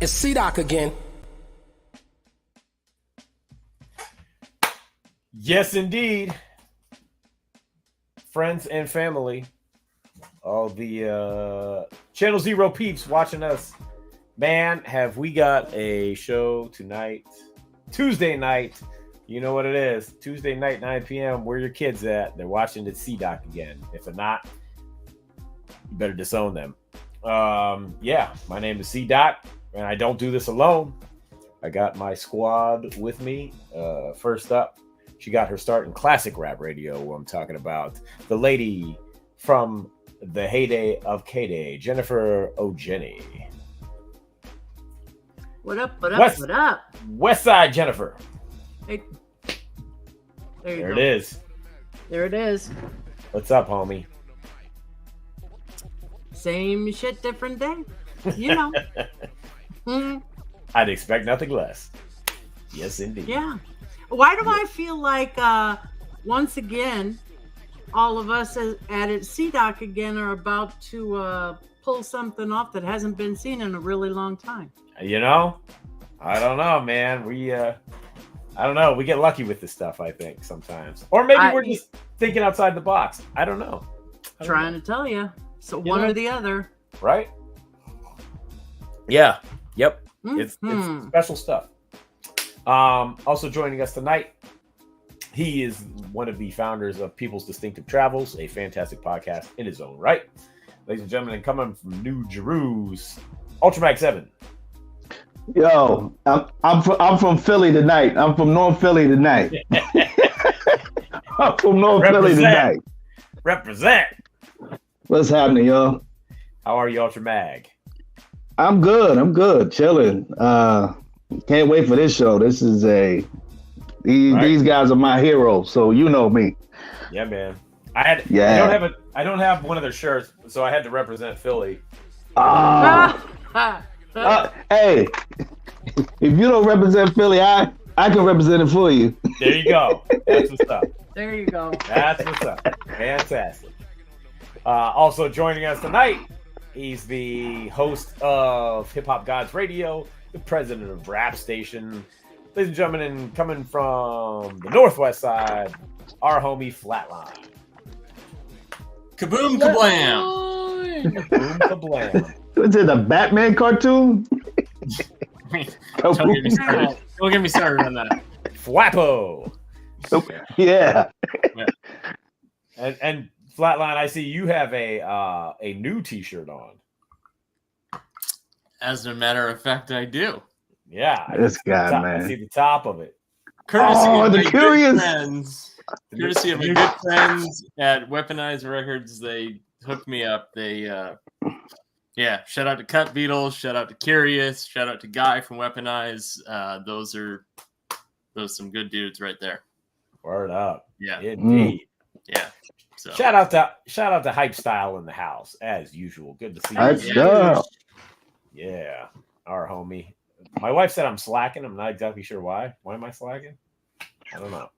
It's C-Doc again. Yes, indeed. Friends and family. All the Channel Zero peeps watching us. Man, have we got a show tonight. Tuesday night. You know what it is. Tuesday night, 9 p.m. Where your kids at? They're watching the C-Doc again. If they're not, you better disown them. Yeah, my name is C-Doc, and I don't do this alone. I got my squad with me. First up, she got her start in classic rap radio. I'm talking about the lady from the heyday of K-Day, Jennifer O'Jenny. What up, what up, what up? West Side Jennifer. Hey. There it is. There it is. What's up, homie? Same shit, different day. You know. I'd expect nothing less. Yes, indeed. Yeah. Why do I feel like, once again, all of us at C-Doc again are about to pull something off that hasn't been seen in a really long time? You know? I don't know, man. I don't know. We get lucky with this stuff, I think, sometimes. Or maybe we're just thinking outside the box. I don't know. Trying to tell you. So one or the other. Right? Yeah. Yep. It's special stuff. Also joining us tonight, he is one of the founders of People's Distinctive Travels, a fantastic podcast in his own right. Ladies and gentlemen, coming from New Jerusalem, Ultramag 7. Yo, I'm from Philly tonight. I'm from North Philly tonight. I'm from North Philly tonight. Represent. What's happening, yo? How are you, Ultramag? I'm good. Chilling. Can't wait for this show. This is these guys are my heroes, so you know me. Yeah, man. I don't have one of their shirts, so I had to represent Philly. Hey, if you don't represent Philly, I can represent it for you. There you go. That's what's up. There you go. That's what's up. Fantastic. Also joining us tonight, he's the host of Hip Hop Gods Radio, the president of Rap Station. Ladies and gentlemen, and coming from the Northwest Side, our homie Flatline. Kaboom kablam! Kaboom kablam. Was it a Batman cartoon? Don't get me started on that. Fwappo. Yeah. And Flatline, I see you have a new T-shirt on. As a matter of fact, I do. Yeah, this guy, man. I see the top of it. Courtesy of the my curious good friends. Courtesy of my good friends at Weaponized Records, they hooked me up. They, shout out to Cut Beatles, shout out to Curious, shout out to Guy from Weaponize. Those some good dudes right there. Word up. Yeah, indeed. Yeah. So shout out to Hype Style in the house as usual. Good to see you. Hype Style. Yeah, our homie. My wife said I'm slacking. I'm not exactly sure why. Why am I slacking? I don't know.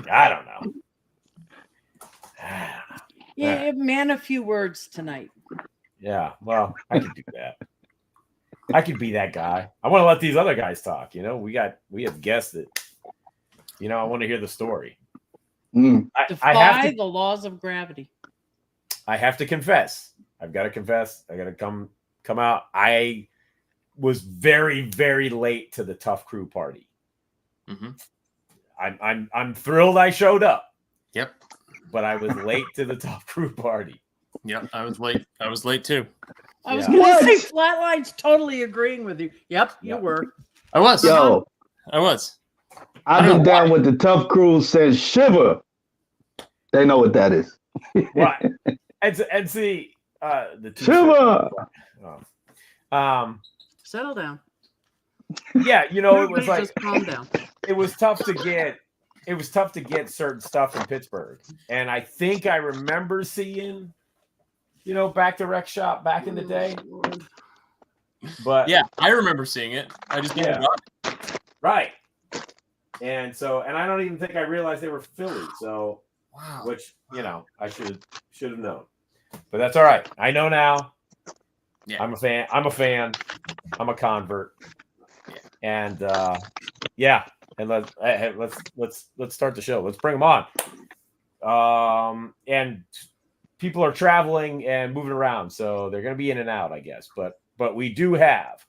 I don't know. Yeah, man, a few words tonight. Yeah, well, I could do that. I could be that guy. I want to let these other guys talk. You know, we have guests that, you know, I want to hear the story. Defy the laws of gravity. I have to confess. I've got to confess. I got to come out. I was very, very late to the Tuff Crew party. Mm-hmm. I'm thrilled I showed up. Yep. But I was late to the Tuff Crew party. Yep, I was late. I was late too. I was going to say Flatline's totally agreeing with you. Yep, you were. I was. Yo, I was. I've been down with the Tuff Crew since Shiver. They know what that is. Right. And see the Shiver. Settle down. Yeah, you know, it was like just calm down. It was tough to get certain stuff in Pittsburgh. And I think I remember seeing, you know, Back to Rec Shop back in the day. But yeah, I remember seeing it. I just didn't know. Right. And I don't even think I realized they were Philly. So wow. Which, you know, I should have known. But that's all right. I know now. Yeah. I'm a fan. I'm a convert. And yeah, and let's start the show. Let's bring them on. And people are traveling and moving around, so they're going to be in and out, I guess. But we do have,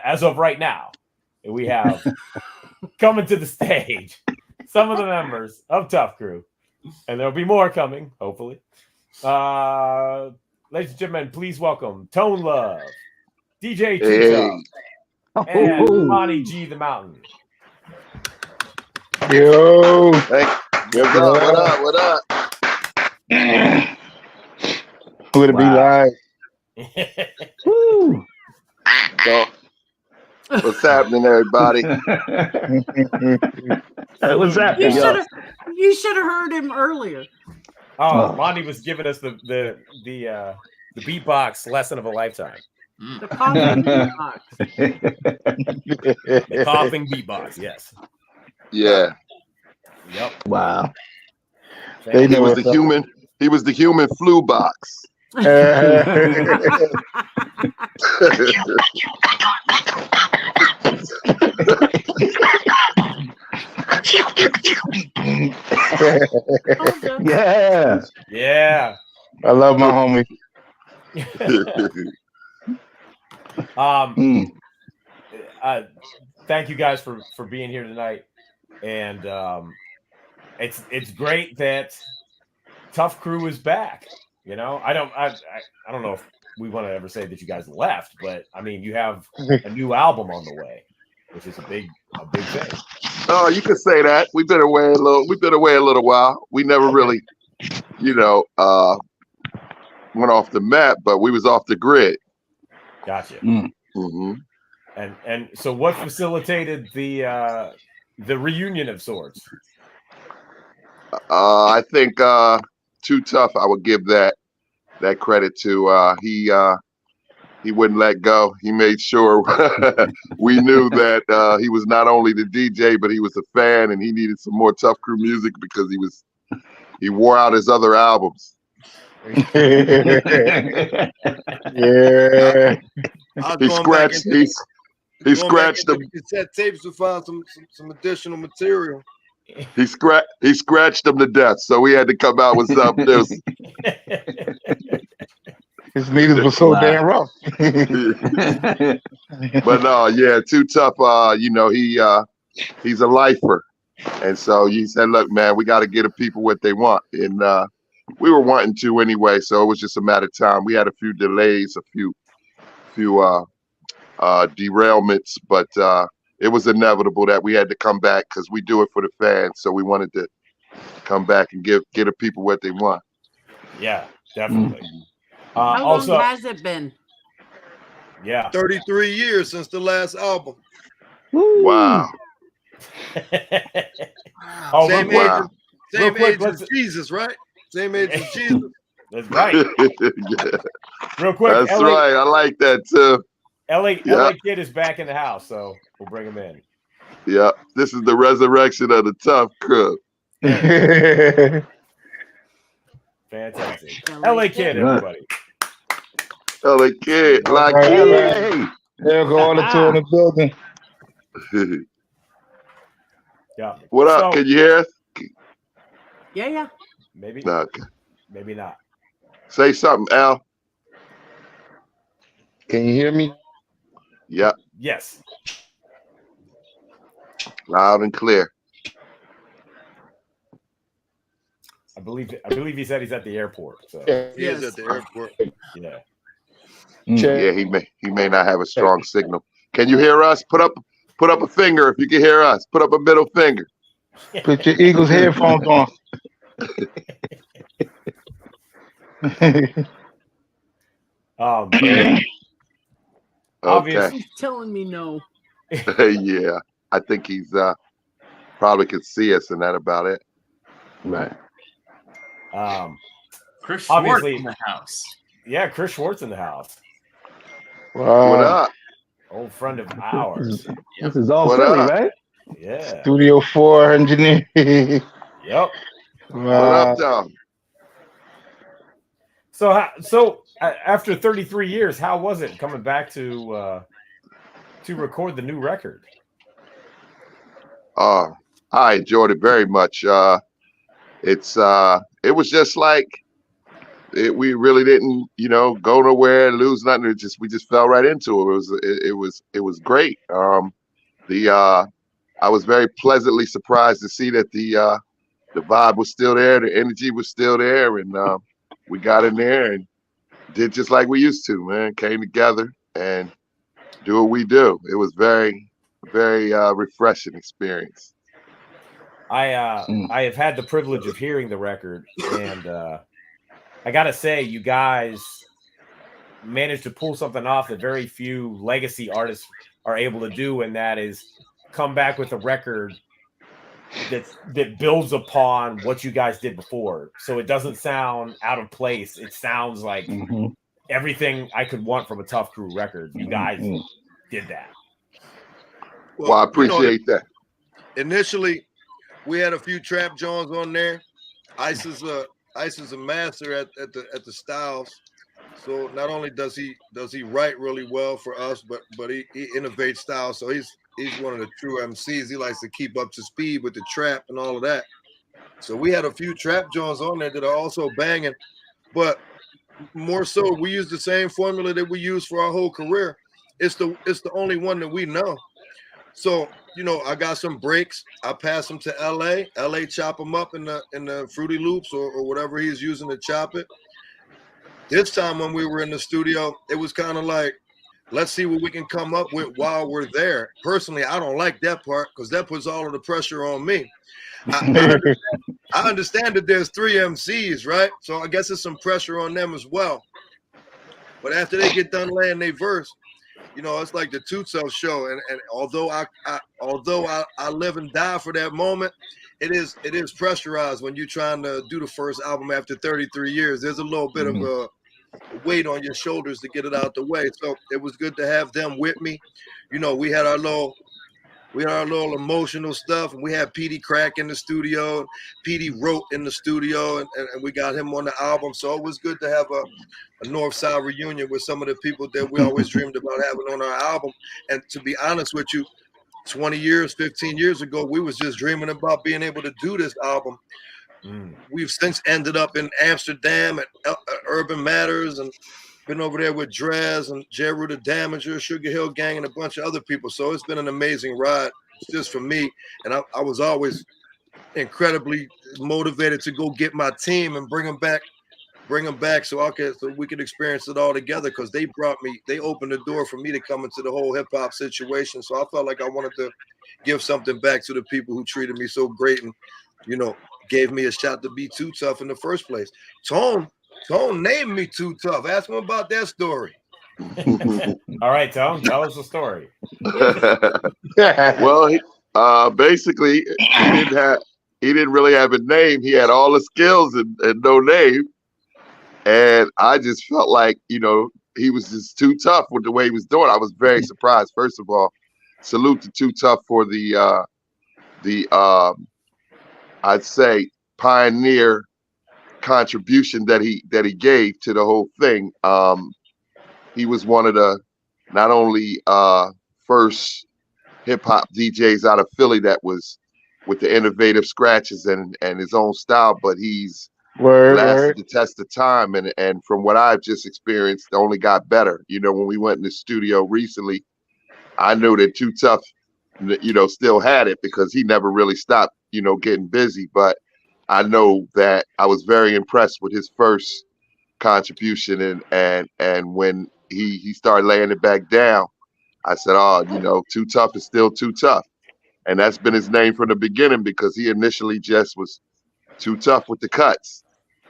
as of right now, we have coming to the stage some of the members of Tuff Crew, and there'll be more coming, hopefully. Ladies and gentlemen, please welcome Tone Love, DJ Tuff, and Monty G the Mountain. Yo. Hey, what up? Would it be live? Woo. So, what's happening, everybody? What's happening? You should have heard him earlier. Oh, Monty was giving us the beatbox lesson of a lifetime. The coughing beatbox. The coughing beatbox, yes. Yeah. Yep. Wow. He was the human flu box. Yeah. Yeah. I love my homie. Thank you guys for being here tonight, and it's great that Tuff Crew is back. You know, I don't know if we want to ever say that you guys left, but I mean, you have a new album on the way, which is a big thing. Oh, you could say that. We've been away a little while. We never really, went off the map, but we was off the grid. Gotcha. Mm-hmm. And so, what facilitated the reunion of sorts? I think Too Tough. I would give that credit to. He wouldn't let go. He made sure we knew that he was not only the DJ, but he was a fan, and he needed some more Tuff Crew music because he wore out his other albums. Yeah. He scratched them. Cassette tapes to find some additional material. He scratched them to death, so we had to come out with something else. His knees were so damn rough. But no, yeah, Too Tough. He's a lifer, and so he said, "Look, man, we got to get the people what they want," and we were wanting to anyway. So it was just a matter of time. We had a few delays, a few derailments, but it was inevitable that we had to come back because we do it for the fans. So we wanted to come back and get the people what they want. Yeah, definitely. How long has it been? Yeah, 33 years since the last album. Wow. Same age as Jesus, right? Same age as Jesus. That's right. Yeah. Real quick. That's right. I like that too. LA Kid is back in the house, so we'll bring him in. Yeah, this is the resurrection of the Tuff Crew. Fantastic. LA Kid, everybody. LA Kid, like Hey. There go all the two in the building. Yeah. What up? Can you hear us? Yeah. Maybe. No, okay. Maybe not. Say something, Al. Can you hear me? Yeah. Yes. Loud and clear. I believe he said he's at the airport. So He is at the airport. yeah. Yeah, he may not have a strong signal. Can you hear us? Put up a finger if you can hear us. Put up a middle finger. Put your Eagles headphones on. Obviously. Okay. He's telling me no. Yeah, I think he's probably could see us, and that about it. Right. Chris Schwartz Obviously- in the house. Yeah, Chris Schwartz in the house. What up? Old friend of ours. This is all What Philly, up? right? Yeah. Studio 4 engineer. Yep. What up, though? So after 33 years, how was it coming back to record the new record? I enjoyed it very much. It was just like we really didn't, go nowhere, lose nothing. We just fell right into it. It was great. I was very pleasantly surprised to see that the vibe was still there, the energy was still there, and we got in there and did just like we used to, man. Came together and do what we do. It was very, very refreshing experience. I have had the privilege of hearing the record, and I gotta say, you guys managed to pull something off that very few legacy artists are able to do, and that is come back with a record that builds upon what you guys did before. So it doesn't sound out of place. It sounds like everything I could want from a Tuff Crew record. You guys did that. Well, I appreciate that. Initially, we had a few trap Jones on there. Ice is a master at the styles. So not only does he write really well for us, but he innovates styles. So he's one of the true MCs. He likes to keep up to speed with the trap and all of that. So we had a few trap Jones on there that are also banging, but more so we use the same formula that we use for our whole career. It's the only one that we know. So, I got some breaks. I pass them to LA. LA chop them up in the Fruity Loops or whatever he's using to chop it. This time when we were in the studio, it was kind of like, let's see what we can come up with while we're there. Personally, I don't like that part because that puts all of the pressure on me. I understand that there's 3 MCs, right? So I guess there's some pressure on them as well. But after they get done laying their verse, it's like the Tuff show. And although I live and die for that moment, it is pressurized when you're trying to do the first album after 33 years. There's a little bit of a weight on your shoulders to get it out the way. So it was good to have them with me. We had our little emotional stuff, and we had PD Crack in the studio, and PD wrote in the studio, and we got him on the album. So it was good to have a North Side reunion with some of the people that we always dreamed about having on our album. And to be honest with you, 20 years, 15 years ago, we was just dreaming about being able to do this album. We've since ended up in Amsterdam at Urban Matters and been over there with Drez and Jeru the Damager, Sugar Hill Gang, and a bunch of other people. So it's been an amazing ride just for me. And I was always incredibly motivated to go get my team and bring them back so we could experience it all together, because they opened the door for me to come into the whole hip hop situation. So I felt like I wanted to give something back to the people who treated me so great and, gave me a shot to be Too Tough in the first place. Tone named me Too Tough. Ask him about that story. All right, Tone, tell us the story. Well, basically, he didn't really have a name. He had all the skills and no name. And I just felt like, he was just too tough with the way he was doing. I was very surprised. First of all, salute to Too Tough for the I'd say pioneer contribution that he gave to the whole thing. He was one of the not only first hip hop DJs out of Philly that was with the innovative scratches and his own style, but he's lasted the test of time, and from what I've just experienced, only got better. When we went in the studio recently, I knew that Too Tough, still had it because he never really stopped, getting busy. But I know that I was very impressed with his first contribution, and when he started laying it back down, I said, Too Tough is still Too Tough, and that's been his name from the beginning because he initially just was Too Tough with the cuts.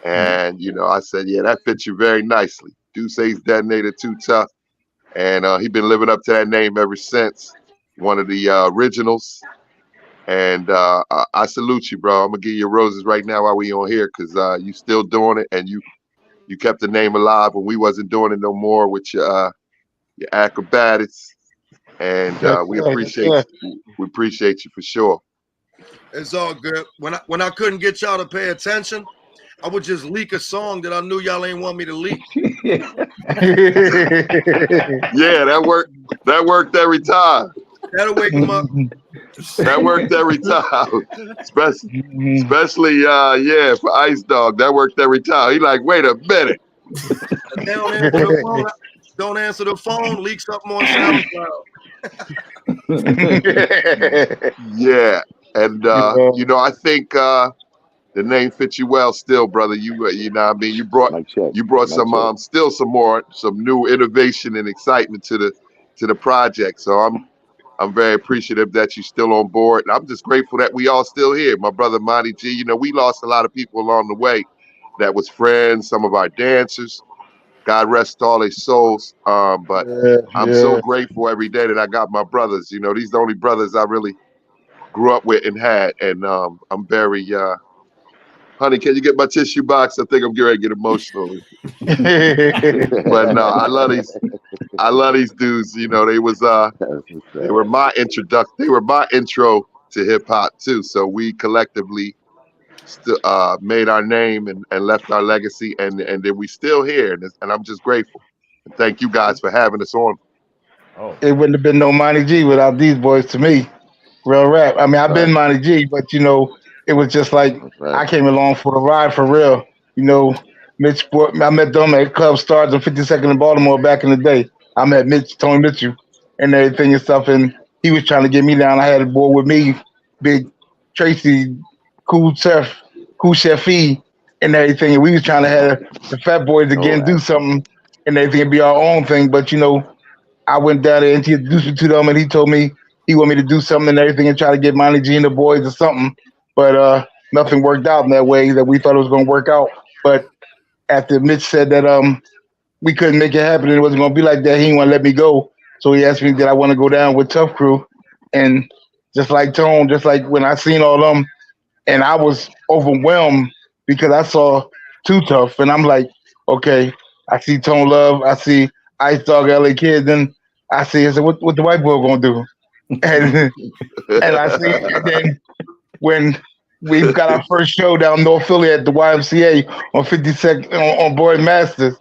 And, I said, yeah, that fits you very nicely. Duce's detonated Too Tough. And he's been living up to that name ever since. One of the originals. And I salute you, bro. I'm going to give you roses right now while we on here because you still doing it. And you kept the name alive when we wasn't doing it no more with your acrobatics. And we appreciate you. We appreciate you for sure. It's all good. When I couldn't get y'all to pay attention, I would just leak a song that I knew y'all ain't want me to leak. Yeah, that worked. That worked every time. That'll wake them up. That worked every time. Especially for Ice Dog. That worked every time. He like, wait a minute. Don't answer the phone. Leak something on SoundCloud. Yeah, and I think the name fits you well, still, brother. You know what I mean. You brought some new innovation and excitement to the project. So I'm very appreciative that you're still on board, and I'm just grateful that we all still here. My brother Monty G. You know, we lost a lot of people along the way that was friends, some of our dancers. God rest all their souls. But I'm so grateful every day that I got my brothers. You know, these are the only brothers I really grew up with and had. And I'm very, honey, can you get my tissue box? I think I'm getting ready to get emotional. But no, I love these dudes. You know, they were my introduction. They were my intro to hip hop too. So we collectively made our name and left our legacy, and then we still here, and I'm just grateful. And thank you guys for having us on. It wouldn't have been no Monty G without these boys to me. Real rap. I mean, I've been Monty G, but you know, it was just like I came along for the ride for real. You know, I met them at Club Stars on 52nd in Baltimore back in the day. I met Tony Mitchell, and everything and stuff, and he was trying to get me down. I had a boy with me, Big Tracy, Cool Chef-E, and everything. And we was trying to have the Fat Boys again do something and everything and be our own thing. But you know, I went down there and he introduced me to them, and he told me he wanted me to do something and everything and try to get Monty G and the boys or something. But nothing worked out in that way that we thought it was going to work out. But after Mitch said that we couldn't make it happen and it wasn't going to be like that, he didn't want to let me go. So he asked me did I want to go down with Tuff Crew. And just like Tone, just like when I seen all them, and I was overwhelmed because I saw Too Tough, and I'm like, okay, I see Tone Love, I see Ice Dog, LA Kid, then I said, what the white boy gonna do? And I see, and then when we got our first show down North Philly at the YMCA on 52nd on Boyd Masters,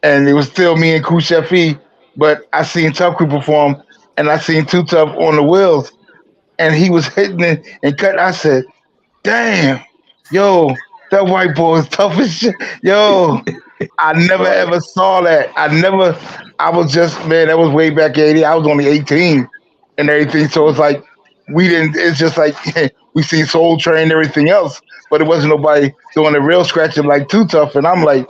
and it was still me and Cool Chef-E, but I seen Tuff Crew perform, and I seen Too Tough on the wheels, and he was hitting it and cutting. I said, damn, yo, that white boy is tough as shit. Yo, I never ever saw that. I was just, man, that was way back in 80. I was only 18 and everything. So it's like, it's just like, we seen Soul Train and everything else, but it wasn't nobody doing the real scratching like Too Tough. And I'm like,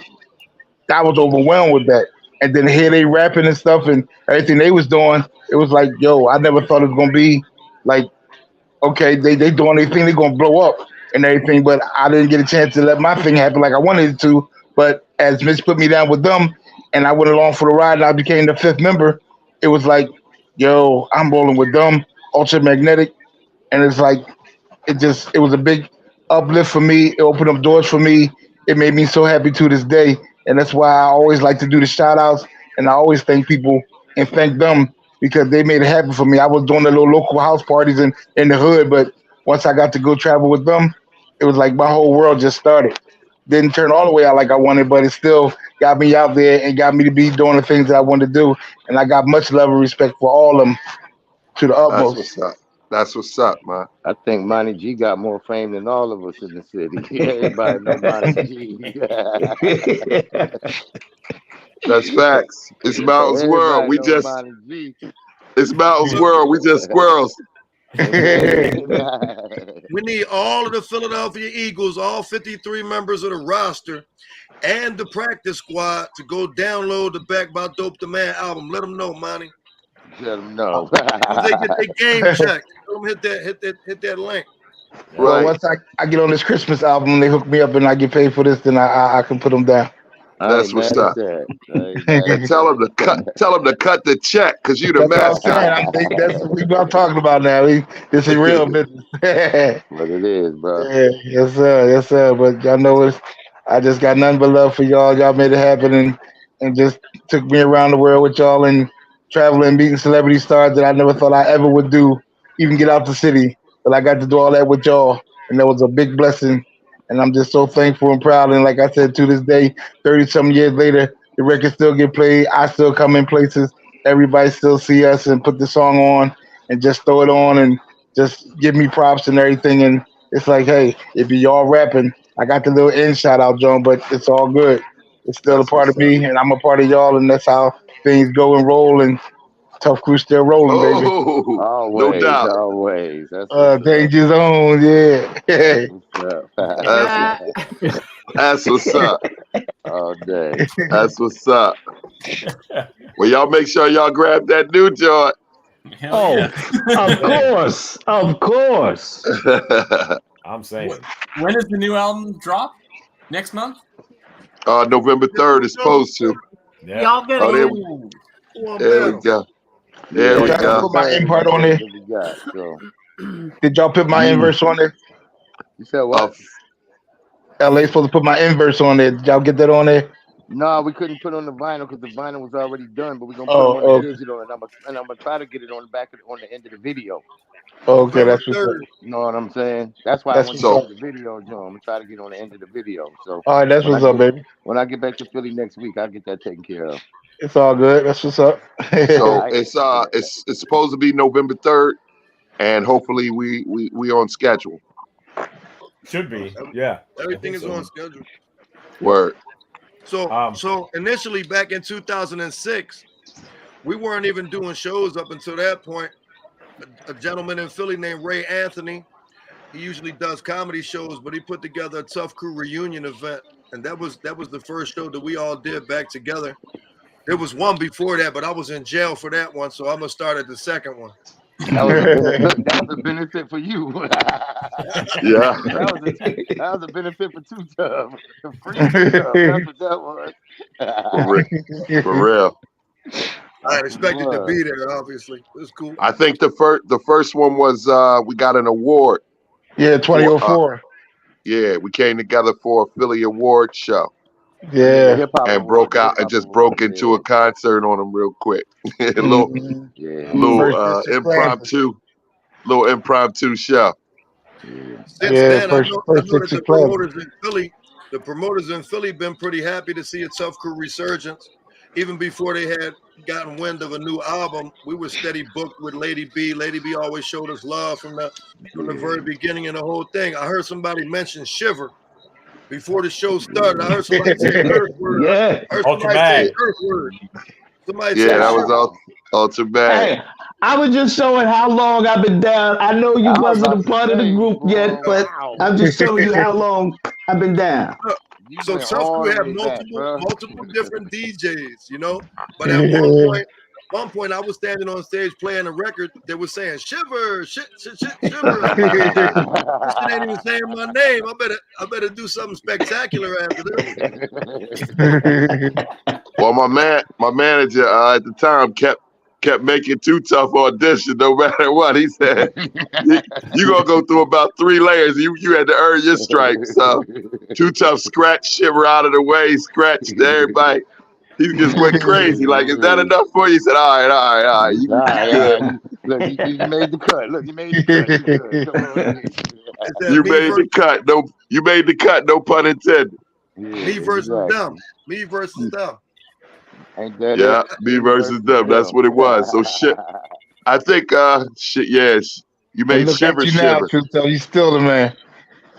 I was overwhelmed with that. And then here they rapping and stuff and everything they was doing, it was like, yo, I never thought it was going to be like, okay, they doing their thing, they're going to blow up and everything, but I didn't get a chance to let my thing happen like I wanted it to. But as Mitch put me down with them and I went along for the ride and I became the 5th member, it was like, yo, I'm rolling with them, Ultra Magnetic. And it's like, it was a big uplift for me. It opened up doors for me. It made me so happy to this day. And that's why I always like to do the shout outs and I always thank people and thank them because they made it happen for me. I was doing the little local house parties in the hood, but once I got to go travel with them, it was like my whole world just started. Didn't turn all the way out like I wanted, but it still got me out there and got me to be doing the things that I wanted to do. And I got much love and respect for all of them to the utmost. That's what's up, man. I think Monty G got more fame than all of us in the city. Everybody know Monty G. That's facts. It's Mountain's world. It's Mountain's world. We just squirrels. We need all of the Philadelphia Eagles, all 53 members of the roster, and the practice squad to go download the Back by Dope the Man album. Let them know, Monty. Let them know. They get their game checked. Let them hit that link. Well, right. Once I get on this Christmas album, they hook me up and I get paid for this, then I can put them down. That's what's up. And tell them to cut the check because you the mascot. That's what we about talking about now. This is real business. But it is, bro. Yeah, yes, sir. But y'all know I just got nothing but love for y'all. Y'all made it happen and just took me around the world with y'all and traveling, meeting celebrity stars that I never thought I ever would do, even get out the city. But I got to do all that with y'all, and that was a big blessing. and I'm just so thankful and proud. And like I said, to this day, 30 some years later, the records still get played. I still come in places. Everybody still see us and put the song on and just throw it on and just give me props and everything. And it's like, hey, if y'all rapping, I got the little in shout out, John, but it's all good. It's still a That's part what's of up. me, and I'm a part of y'all, and that's how things go and roll. And Tough Crew still rolling, baby. Oh, no Always, doubt. always. That's what's up. Danger Zone, yeah. That's what's That's, up. that's what's up. All day. That's what's up. Well, y'all make sure y'all grab that new joint. Hell Oh, yeah. of course, of course. I'm saying. When does the new album drop? Next month? November 3rd is supposed to. Yeah. Y'all get Oh, there, Who on there we battle? go. There Did we y'all go. put my in part on there? We got, so. Did y'all put my inverse on there? You said what? LA supposed to put my inverse on there. Did y'all get that on there? No, we couldn't put on the vinyl because the vinyl was already done, but we're gonna put Oh, them on the okay. digital, and I'm gonna try to get it on the back on the end of the video. Okay, November that's what's up. 3rd. You know what I'm saying? That's why I That's want what's to up. use the video, Joe. I'm gonna try to get on the end of the video. So All right, that's when I what's up, get baby. when I get back to Philly next week, I'll get that taken care of. It's all good. That's what's up. So Alright. it's supposed to be November 3rd, and hopefully we on schedule. Should be. Yeah. Everything is so. on schedule. Word. So initially back in 2006, we weren't even doing shows up until that point. A gentleman in Philly named Ray Anthony, he usually does comedy shows, but he put together a Tuff Crew reunion event, and that was the first show that we all did back together. There was one before that, but I was in jail for that one, so I'm gonna start at the second one. That was a benefit. That was a benefit for you. Yeah. That was a benefit for Two Tough. The free Two Tough. That's what that was. For real. I had expected to be there, obviously. It was cool. I think the first one was we got an award. Yeah, 2004. Yeah, we came together for a Philly award show. Yeah. Hip-hop And award, broke out and hip-hop just award, broke into yeah. a concert on them real quick. a Mhm. little First district Plaza. impromptu show. Since Yeah, then, I first know that district the Plaza. promoters in Philly been pretty happy to see a Tuff Crew resurgence. Even before they had gotten wind of a new album, we were steady booked with Lady B. Lady B always showed us love from the very beginning and the whole thing. I heard somebody mention Shiver before the show started. I heard somebody say curse word. Yeah. I heard Ultra somebody say Mag. curse word. Somebody Yeah, said that Shiver. was all ultra bad. Hey, I was just showing how long I've been down. I know you I was wasn't a about to part of the say, group yet, but wow. I'm just showing you how long I've been down. You So went Tuff all Crew the had way back, bro. multiple different DJs, you know. But at one point, I was standing on stage playing a record that was saying "Shiver, shit, shiver." This shit ain't even saying my name. I better do something spectacular after this. Well, my manager at the time kept making Too Tough audition no matter what. He said, you gonna go through about 3 layers. You had to earn your stripes. So Too Tough scratched Shiver out of the way, scratched everybody. He just went crazy. Like, is that enough for you? He said, all right. You good. Look, you made the cut. Look, you made the cut. You good. Come on. You made the cut. No, you made the cut. No pun intended. Me versus them. Me versus them. Ain't that Yeah, it? me versus them. That's what it was. So shit. I think shit. Yes, you And made look Shiver at you now, shiver. Truth Tell. You still the man.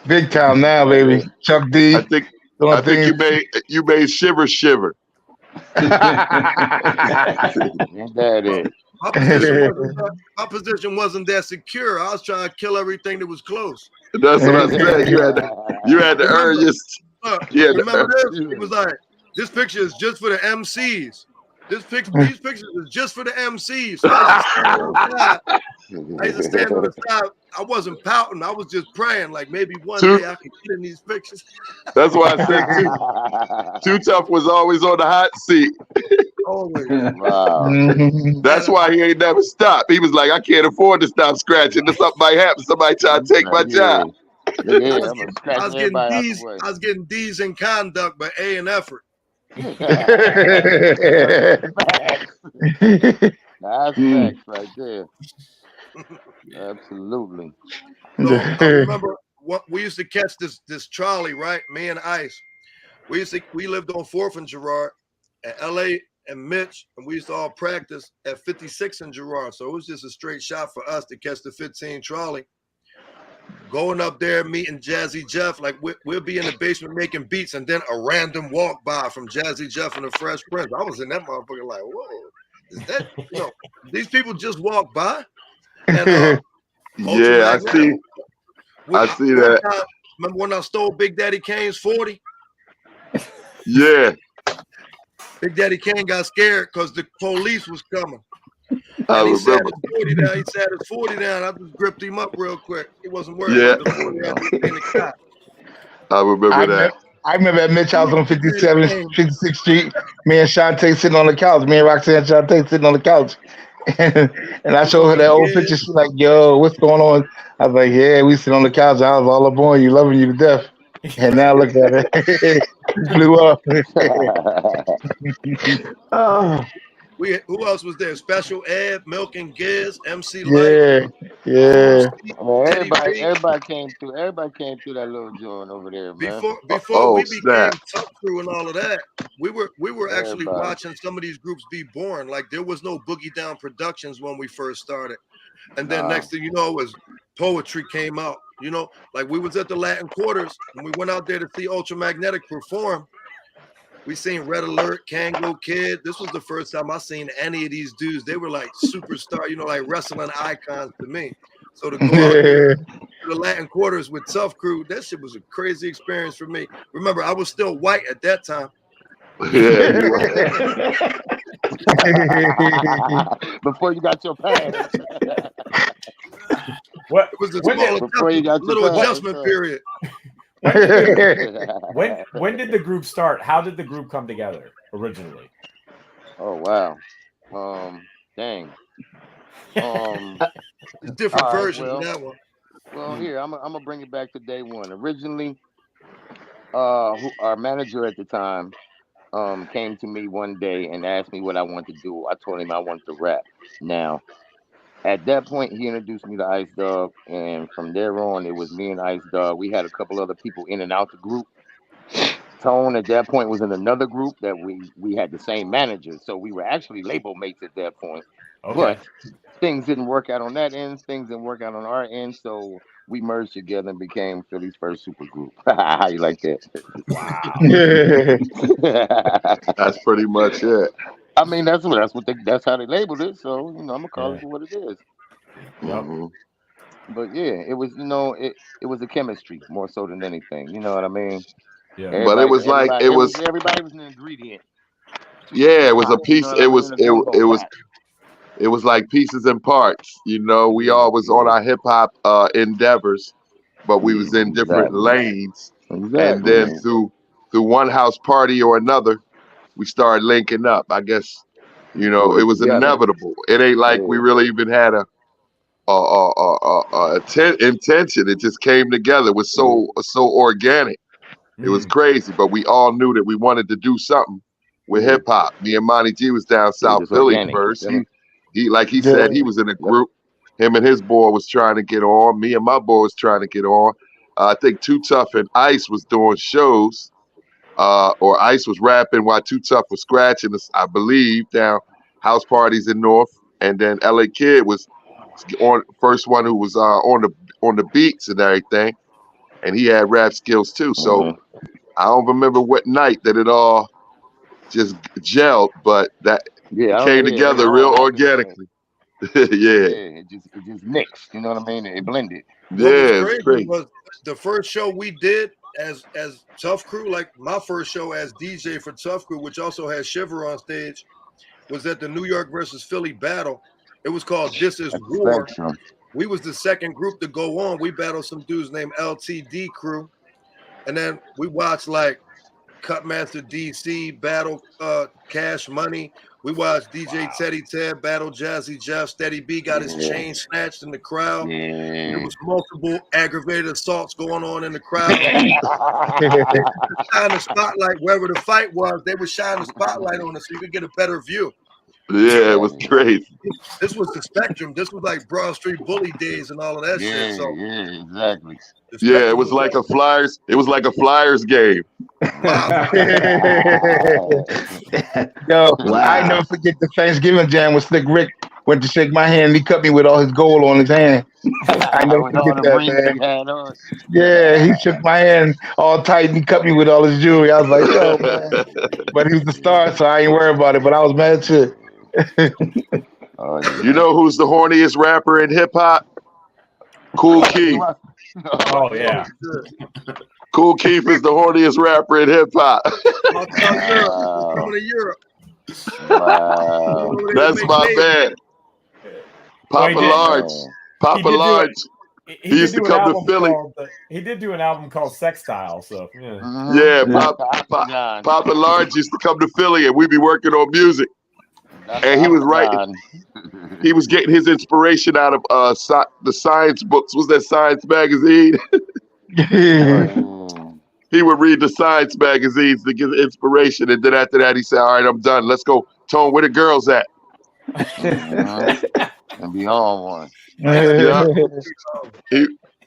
Big time now, baby. Chuck D. I think you made Shiver shiver. Ain't that it? My position wasn't that secure. I was trying to kill everything that was close. That's what I said. You had to earn your. Remember this? It was like, this picture is just for the MCs. These pictures is just for the MCs. So I used to stand on the side. I wasn't pouting. I was just praying, like maybe one day I could get in these pictures. That's why I said Too Tough was always on the hot seat. Always. Wow. That's why he ain't never stopped. He was like, I can't afford to stop scratching. Something might happen. Somebody try to take my job. I was getting D's in conduct, but A in effort. That's facts right there. Absolutely. So I we used to catch this trolley, right? Me and Ice. We lived on 4th and Girard, and LA and Mitch, and we used to all practice at 56 and Girard. So it was just a straight shot for us to catch the 15 trolley. Going up there, meeting Jazzy Jeff, like we'll be in the basement making beats, and then a random walk by from Jazzy Jeff and the Fresh Prince. I was in that motherfucker like, whoa, is that, these people just walk by? And, yeah, I see that. Remember when I stole Big Daddy Kane's 40? Yeah. Big Daddy Kane got scared because the police was coming. I He sat remember. his 40 down. He sat his 40 down. I just gripped him up real quick. He wasn't worried about the 40 down in the cop. I remember that. I remember at Mitch House on 56th Street. Me and Shantae sitting on the couch. Me and Roxanne and Shantae sitting on the couch. And I showed her that old picture. She's like, yo, what's going on? I was like, yeah, we sit on the couch. I was all up on you, loving you to death. And now look at it. Blew up. Who else was there? Special Ed, Milk and Giz, MC Light. Yeah. Everybody came through that little joint over there, man. Before we became Tuff Crew and all of that, we were actually watching some of these groups be born. Like there was no Boogie Down Productions when we first started. And then next thing you know was Poetry came out. Like we was at the Latin Quarters and we went out there to see Ultramagnetic perform. We seen Red Alert, Kango Kid. This was the first time I seen any of these dudes. They were like superstar, like wrestling icons to me. So to go out there to the Latin Quarters with Tuff Crew, that shit was a crazy experience for me. Remember, I was still white at that time. Before you got your pass. What it was a little adjustment period. When did the group start? How did the group come together originally? Oh wow. Dang. Different versions of that one. Well, here I'm gonna bring it back to day one. Originally, our manager at the time came to me one day and asked me what I wanted to do. I told him I wanted to rap. Now, at that point, he introduced me to Ice Dog, and from there on, it was me and Ice Dog. We had a couple other people in and out the group. Tone at that point was in another group that we had the same manager, so we were actually label mates at that point. Okay. But things didn't work out on that end. Things didn't work out on our end, so we merged together and became Philly's first super group. How you like that? Wow. That's pretty much it. I mean, that's how they labeled it. So I'm gonna call it for what it is. Mm-hmm. But yeah, it was it was a chemistry more so than anything. You know what I mean? Yeah. But it was like everybody was an ingredient. Yeah, it was a piece. It was like pieces and parts. We all was on our hip hop endeavors, but we was in different lanes. Exactly. And then through one house party or another, we started linking up. I guess, it was inevitable. It ain't like we really even had a intention. It just came together. It was so organic. It was crazy, but we all knew that we wanted to do something with hip hop. Me and Monty G was down South Philly first. He like he said, he was in a group. Him and his boy was trying to get on. Me and my boy was trying to get on. I think Too Tough and Ice was doing shows. Or Ice was rapping while Too Tough was scratching us, I believe, down house parties in North. And then LA Kid was first one who was on the beats and everything. And he had rap skills too. So I don't remember what night that it all just gelled, but that came together real organically. It just mixed. You know what I mean? It blended. Yeah, it's great. Was the first show we did as Tuff Crew, like my first show as DJ for Tuff Crew, which also had Shiver on stage, was at the New York versus Philly battle. It was called This Is War. We was the second group to go on. We battled some dudes named LTD Crew. And then we watched like Cutmaster DC battle Cash Money. We watched DJ Teddy Ted battle Jazzy Jeff. Steady B got his chain snatched in the crowd. There was multiple aggravated assaults going on in the crowd. They shine the spotlight wherever the fight was. They would shine the spotlight on us so you could get a better view. Yeah, it was crazy. This was the Spectrum. This was like Broad Street Bully days and all of that shit. So yeah, exactly. Yeah, it was like a Flyers. It was like a Flyers game. Yo, I never forget the Thanksgiving jam with Slick Rick went to shake my hand and he cut me with all his gold on his hand. I never With all forget the that, rings man. he had on. Yeah, he shook my hand all tight and he cut me with all his jewelry. I was like, yo, man. But he was the star, so I ain't worried about it. But I was mad shit. Oh, yeah. You know who's the horniest rapper in hip hop? Cool Keith. Oh yeah. Cool Keith is the horniest rapper in hip hop. Coming to Europe. Wow. That's my man. Papa Large. Papa Large. He used to come to Philly. He did do an album called Sextile. So yeah. Yeah, Papa Large used to come to Philly and we'd be working on music. And he was writing. He was getting his inspiration out of the science books. Was that Science magazine? He would read the science magazines to get inspiration, and then after that, he said, "All right, I'm done. Let's go, Tone. Where the girls at?" And be on one. Yeah.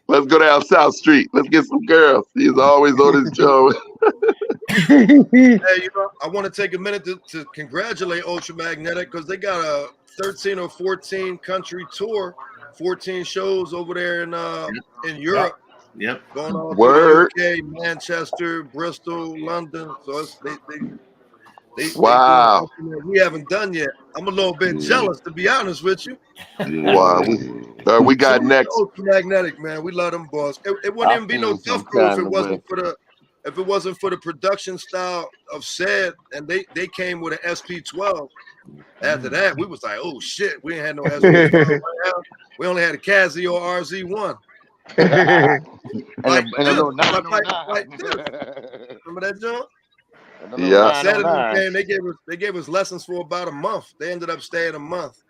Let's go down South Street. Let's get some girls. He's always on his show. Hey, you know, I want to take a minute to congratulate Ultramagnetic because they got a 13 or 14 country tour, 14 shows over there in Europe. Yep. Going on Word. to the UK, Manchester, Bristol, London. So it's, they Wow. We haven't done yet. I'm a little bit jealous, to be honest with you. Wow. We got next. Ultramagnetic, man. We love them boys. It wouldn't even be no Tuff Crew if it wasn't for the production style of Said, and they came with an SP12. After that, we was like, oh shit, we ain't had no SP12. We only had a Casio RZ1. Like, remember that, John? Yeah. Saturday came, they gave us lessons for about a month. They ended up staying a month.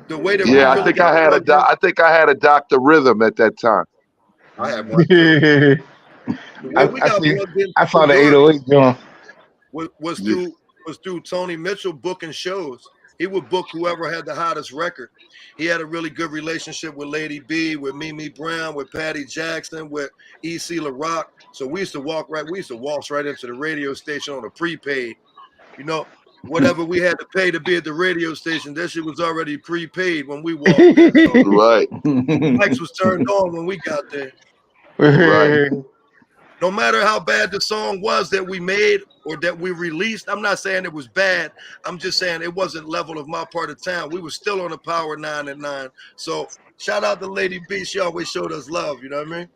The way that I think I had a Dr. Rhythm at that time. I had one. I saw the 808 John. Was through Tony Mitchell booking shows. He would book whoever had the hottest record. He had a really good relationship with Lady B, with Mimi Brown, with Patty Jackson, with E.C. LaRock. So we used to waltz right into the radio station on a prepaid. You know, whatever we had to pay to be at the radio station, that shit was already prepaid when we walked there. So Right. mics was turned on when we got there. Right. No matter how bad the song was that we made or that we released, I'm not saying it was bad. I'm just saying it wasn't level of my part of town. We were still on the Power 9 at 9. So shout out to Lady B. She always showed us love. You know what I mean?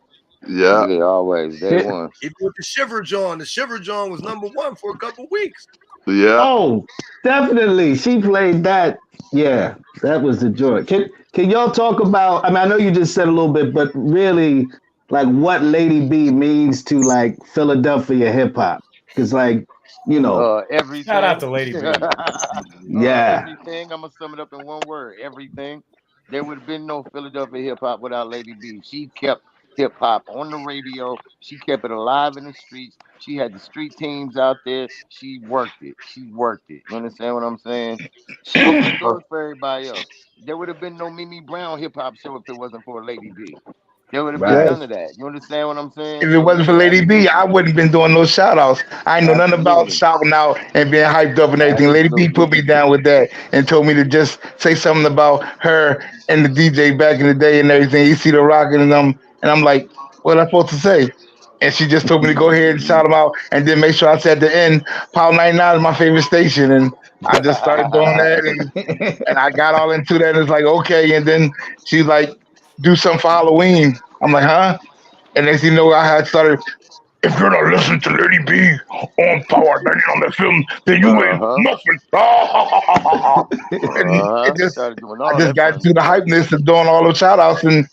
Yeah. Yeah, always. Day one. Even with the Shiver John. The Shiver John was #1 for a couple weeks. Yeah. Oh, definitely. She played that. Yeah, that was the joy. Can y'all talk about, I mean, I know you just said a little bit, but really, like, what Lady B means to, like, Philadelphia hip-hop? Because, like, you know. Everything. Shout out to Lady B. Yeah. Everything. I'm going to sum it up in one word. Everything. There would have been no Philadelphia hip-hop without Lady B. She kept hip-hop on the radio. She kept it alive in the streets. She had the street teams out there. She worked it. You understand what I'm saying? She opened the doors for everybody else. There would have been no Mimi Brown hip-hop show if it wasn't for Lady B. There would have been none of that. You understand what I'm saying? If it wasn't for Lady B, I wouldn't have been doing no shout outs. I ain't know nothing about shouting out and being hyped up and everything. Lady B put me down with that and told me to just say something about her and the DJ back in the day and everything. You see the rockin' and them. And I'm like, what am I supposed to say? And she just told me to go ahead and shout them out and then make sure I said at the end, Power 99 is my favorite station. And I just started doing that and I got all into that. And it's like, okay. And then she's like, do something for Halloween. I'm like, huh? And next thing you know, I had started, if you're not listening to Lady B on Power 99 on the film, then you ain't nothing. I just got to the hypeness of doing all those shout outs and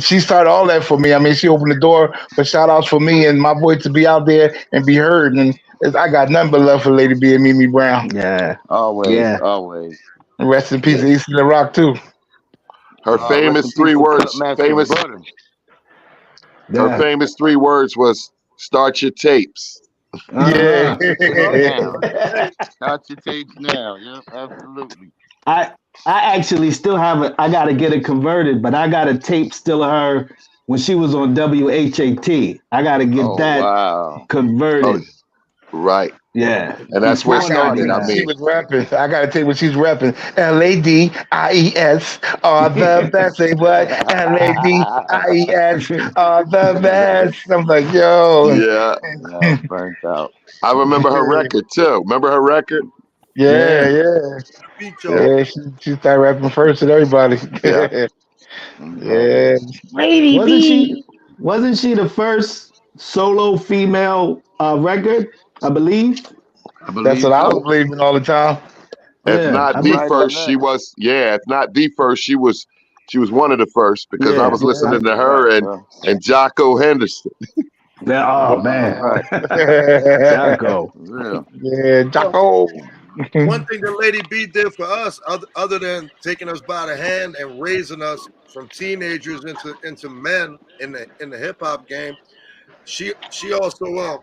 she started all that for me. I mean, she opened the door for shout outs for me and my voice to be out there and be heard. And I got nothing but love for Lady B and Mimi Brown. Yeah. Always. And rest in peace, East of the Rock, too. Her famous 3 words, her famous 3 words was start your tapes. Yeah. Start your tapes now. Yep, absolutely. I actually still have it. I gotta get it converted, but I got a tape still of her when she was on WHAT. I gotta get that Wow. converted. Right. Yeah. And that's where it Before started. that, I She mean, was rapping. I gotta tell you what she's rapping. LADIES are the best. Say what? LADIES are the best. I'm like, yo. yeah. Yeah, burnt out. I remember her record too. Remember her record? Yeah, Yeah. yeah. Beat y'all. Yeah, she started rapping first with everybody. Yeah. Yeah. Lady Wasn't she the first solo female record? I believe. I That's believe what I was so. believing all the time. If Yeah. not I the mean, Right on first, she that. was. Yeah. If not the first, she was one of the first because I Yeah. was Yeah. listening to her Right, and bro. Jocko Henderson. Oh man. Right. Jocko. Real. Yeah, Jocko. One thing that Lady B did for us, other than taking us by the hand and raising us from teenagers into men in the hip hop game, she also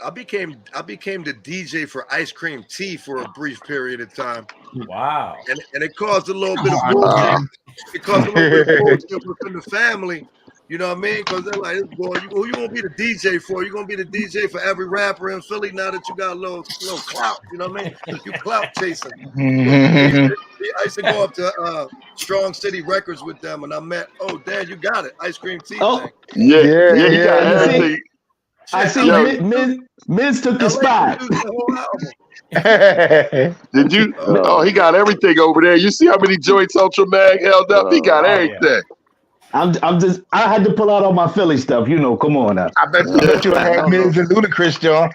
I became the DJ for Ice Cream Tea for a brief period of time, Wow. and it caused a little bit of Oh, bullshit. Uh, It caused a little bit of bullshit within the family. You know what I mean? Because they're like, boy, who you gonna be the DJ for? You gonna be the DJ for every rapper in Philly now that you got a little clout. You know what I mean? You clout chasing. I used to go up to Strong City Records with them, and I met, Dad, you got it, Ice Cream Tea Oh, thing. yeah. Yeah, Yeah. He got yeah. everything. I Shit, see LA Miz took the LA spot. produced the whole album. Did you? Oh, Oh, he got everything over there. You see how many joints Ultra Mag held up? He got Oh, yeah. everything. I had to pull out all my Philly stuff, you know. Come on now. I bet you had Miz and Ludacris, John.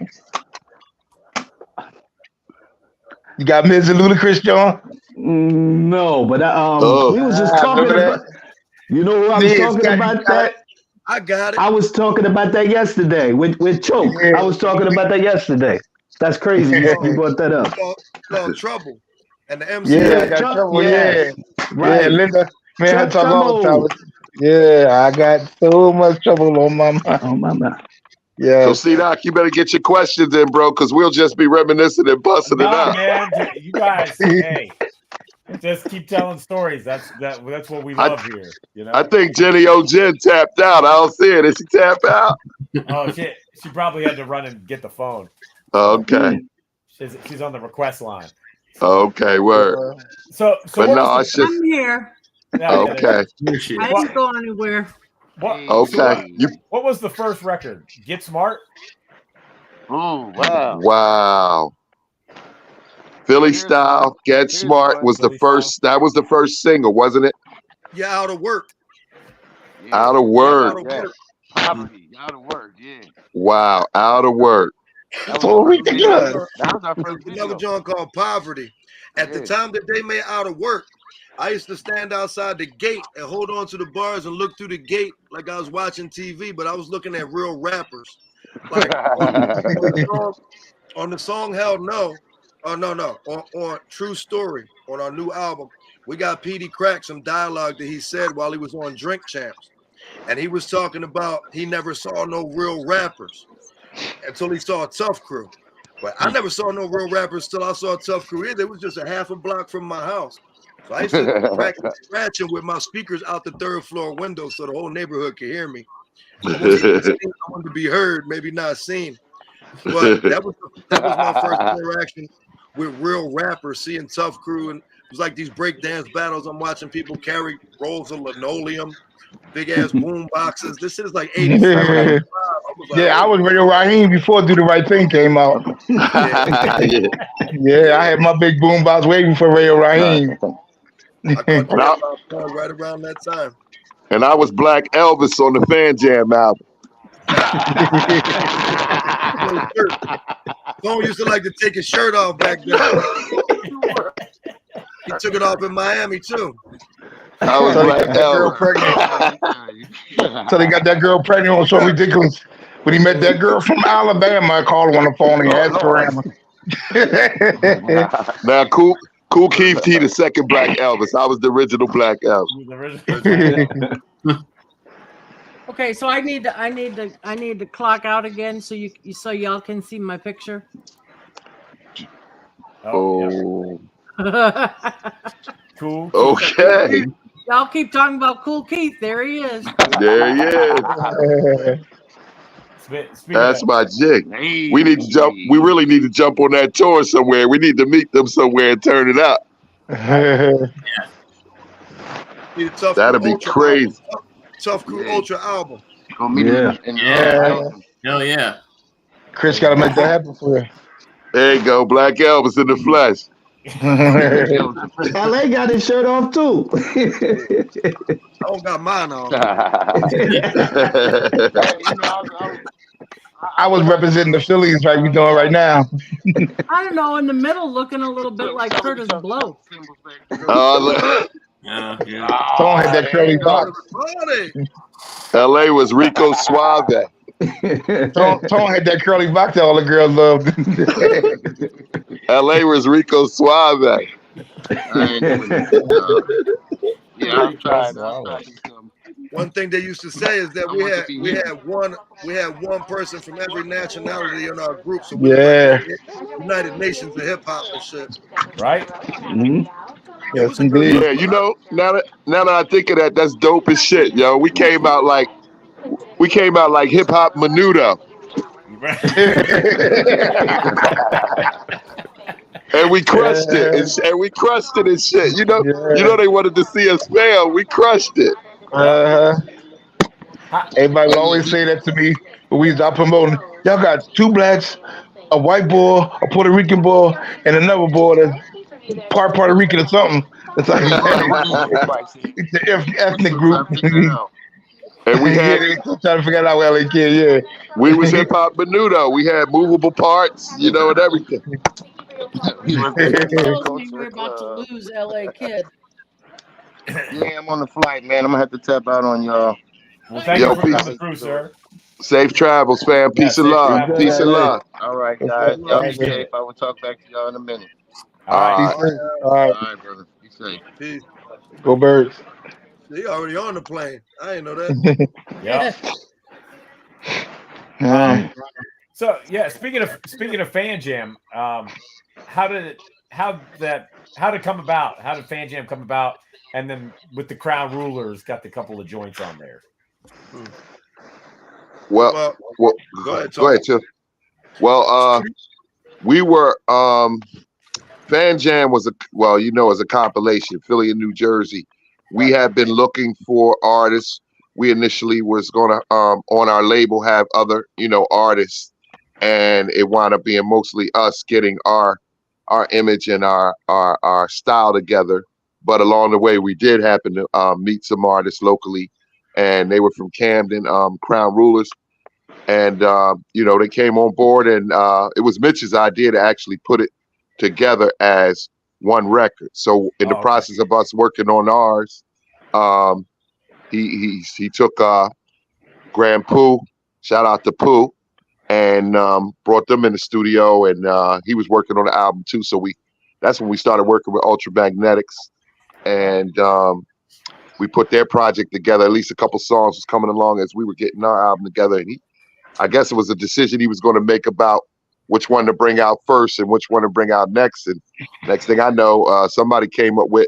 You got Miz and Ludacris, John? No, but Oh. we was just talking remember about. You know who I was Miz, talking got- about that? I got it. I was talking about that yesterday with Choke. Yeah. I was talking about that yesterday. That's crazy. You brought that up. Called Trouble. And the MC. Yeah, I got trouble. Yes. Yeah. Right. Yeah, Linda. Man, I Chuck talk all the Trouble. time. Yeah, I got so much trouble on my mind. Oh my God. Yeah. So, C-Doc, you better get your questions in, bro, because we'll just be reminiscing and busting it No, up. man, you guys, hey, just keep telling stories. That's what we love here. You know. I think Jenny O'Jen tapped out. I don't see it. Did she tap out? Oh shit, she probably had to run and get the phone. Okay. She's on the request line. Okay, word. So But what no, was I should. I'm here. Okay. I didn't go anywhere. What, Okay. what was the first record? Get Smart? Oh, wow. Wow. Philly Style, Get Smart was the first. That was the first single, wasn't it? Yeah, Out of Work. Yeah. Out of Word. Yeah. Poverty. Out of work. Yeah. Wow. Out of Word. That So was ridiculous. That was our first Another video. John called Poverty. At the time that they made Out of Work, I used to stand outside the gate and hold on to the bars and look through the gate like I was watching TV, but I was looking at real rappers. Like on the song Hell No, on True Story, on our new album, we got Petey Crack some dialogue that he said while he was on Drink Champs. And he was talking about he never saw no real rappers until he saw Tuff Crew. But I never saw no real rappers till I saw Tuff Crew either. It was just a half a block from my house. So I used to practice scratching with my speakers out the third floor window so the whole neighborhood could hear me. I wanted to be heard, maybe not seen. But that was my first interaction with real rappers, seeing Tuff Crew, and it was like these breakdance battles. I'm watching people carry rolls of linoleum, big ass boom boxes. This is like 84. Yeah, I was Radio Raheem before Do the Right Thing came out. Yeah, I had my big boom box way before Radio Raheem. I caught right around that time. And I was Black Elvis on the Fan Jam album. Cone used to like to take his shirt off back then. He took it off in Miami too. I was Black Elvis. So they got that girl pregnant on So Ridiculous. When he met that girl from Alabama, I called her on the phone and asked for him. Now, Cool Keith T, the second Black Elvis. I was the original Black Elvis. Okay, Okay, so I need to clock out again so so y'all can see my picture. Oh, Cool. okay. Y'all keep talking about Cool Keith. There he is. There he is. That's my jig. We need to jump. We really need to jump on that tour somewhere. We need to meet them somewhere and turn it up. That'd be crazy. Tuff Crew Ultra album. Go meet him in Hell yeah. Chris got to make that happen for you. There you go. Black Elvis in the flesh. LA got his shirt off too. I don't got mine on. I was representing the Phillies like we doing right now. I don't know, in the middle, looking a little bit like Curtis Blow. Someone had that curly box. LA was Rico Suave. Tone had that curly box that all the girls loved. LA was Rico Suave. I'm trying. One thing they used to say is that we had one person from every nationality in our group, so we were like United Nations of hip hop and shit. Right? Mm-hmm. Yes, indeed. Yeah, you know, now that I think of that, that's dope as shit, yo. We came out like hip hop menudo. And we crushed it, and we crushed it and shit. You know they wanted to see us fail. We crushed it. Everybody would always say that to me when we start promoting. Y'all got two blacks, a white boy, a Puerto Rican boy, and another boy that's part Puerto Rican or something. It's like it's an ethnic group. And we had trying to figure out LA Kid. Yeah, we was hip hop menudo. We had movable parts, you know, and everything. We're about to lose LA Kid. Yeah, I'm on the flight, man. I'm gonna have to tap out on y'all. Well, thank you for coming through, sir. Safe travels, fam. Peace and love. Travels. Peace and love. All right, guys. Y'all be safe. I will talk back to y'all in a minute. All right, brother. Be safe. Peace. Go Birds. They already on the plane. I didn't know that. Yeah. So yeah, speaking of Fan Jam, how did it come about? How did Fan Jam come about? And then with the Crown Rulers, got the couple of joints on there. Well, go ahead, Tiff. Well, we were Fan Jam was a compilation, Philly and New Jersey. We had been looking for artists. We initially was gonna on our label have other, artists, and it wound up being mostly us getting our image and our style together. But along the way, we did happen to meet some artists locally, and they were from Camden, Crown Rulers. And, they came on board, and it was Mitch's idea to actually put it together as one record. So in the process of us working on ours, he took Grand Pooh, shout out to Pooh, and brought them in the studio, and he was working on the album too. So that's when we started working with Ultramagnetics, and we put their project together. At least a couple songs was coming along as we were getting our album together, and I guess it was a decision he was going to make about which one to bring out first and which one to bring out next. And next thing I know, somebody came up with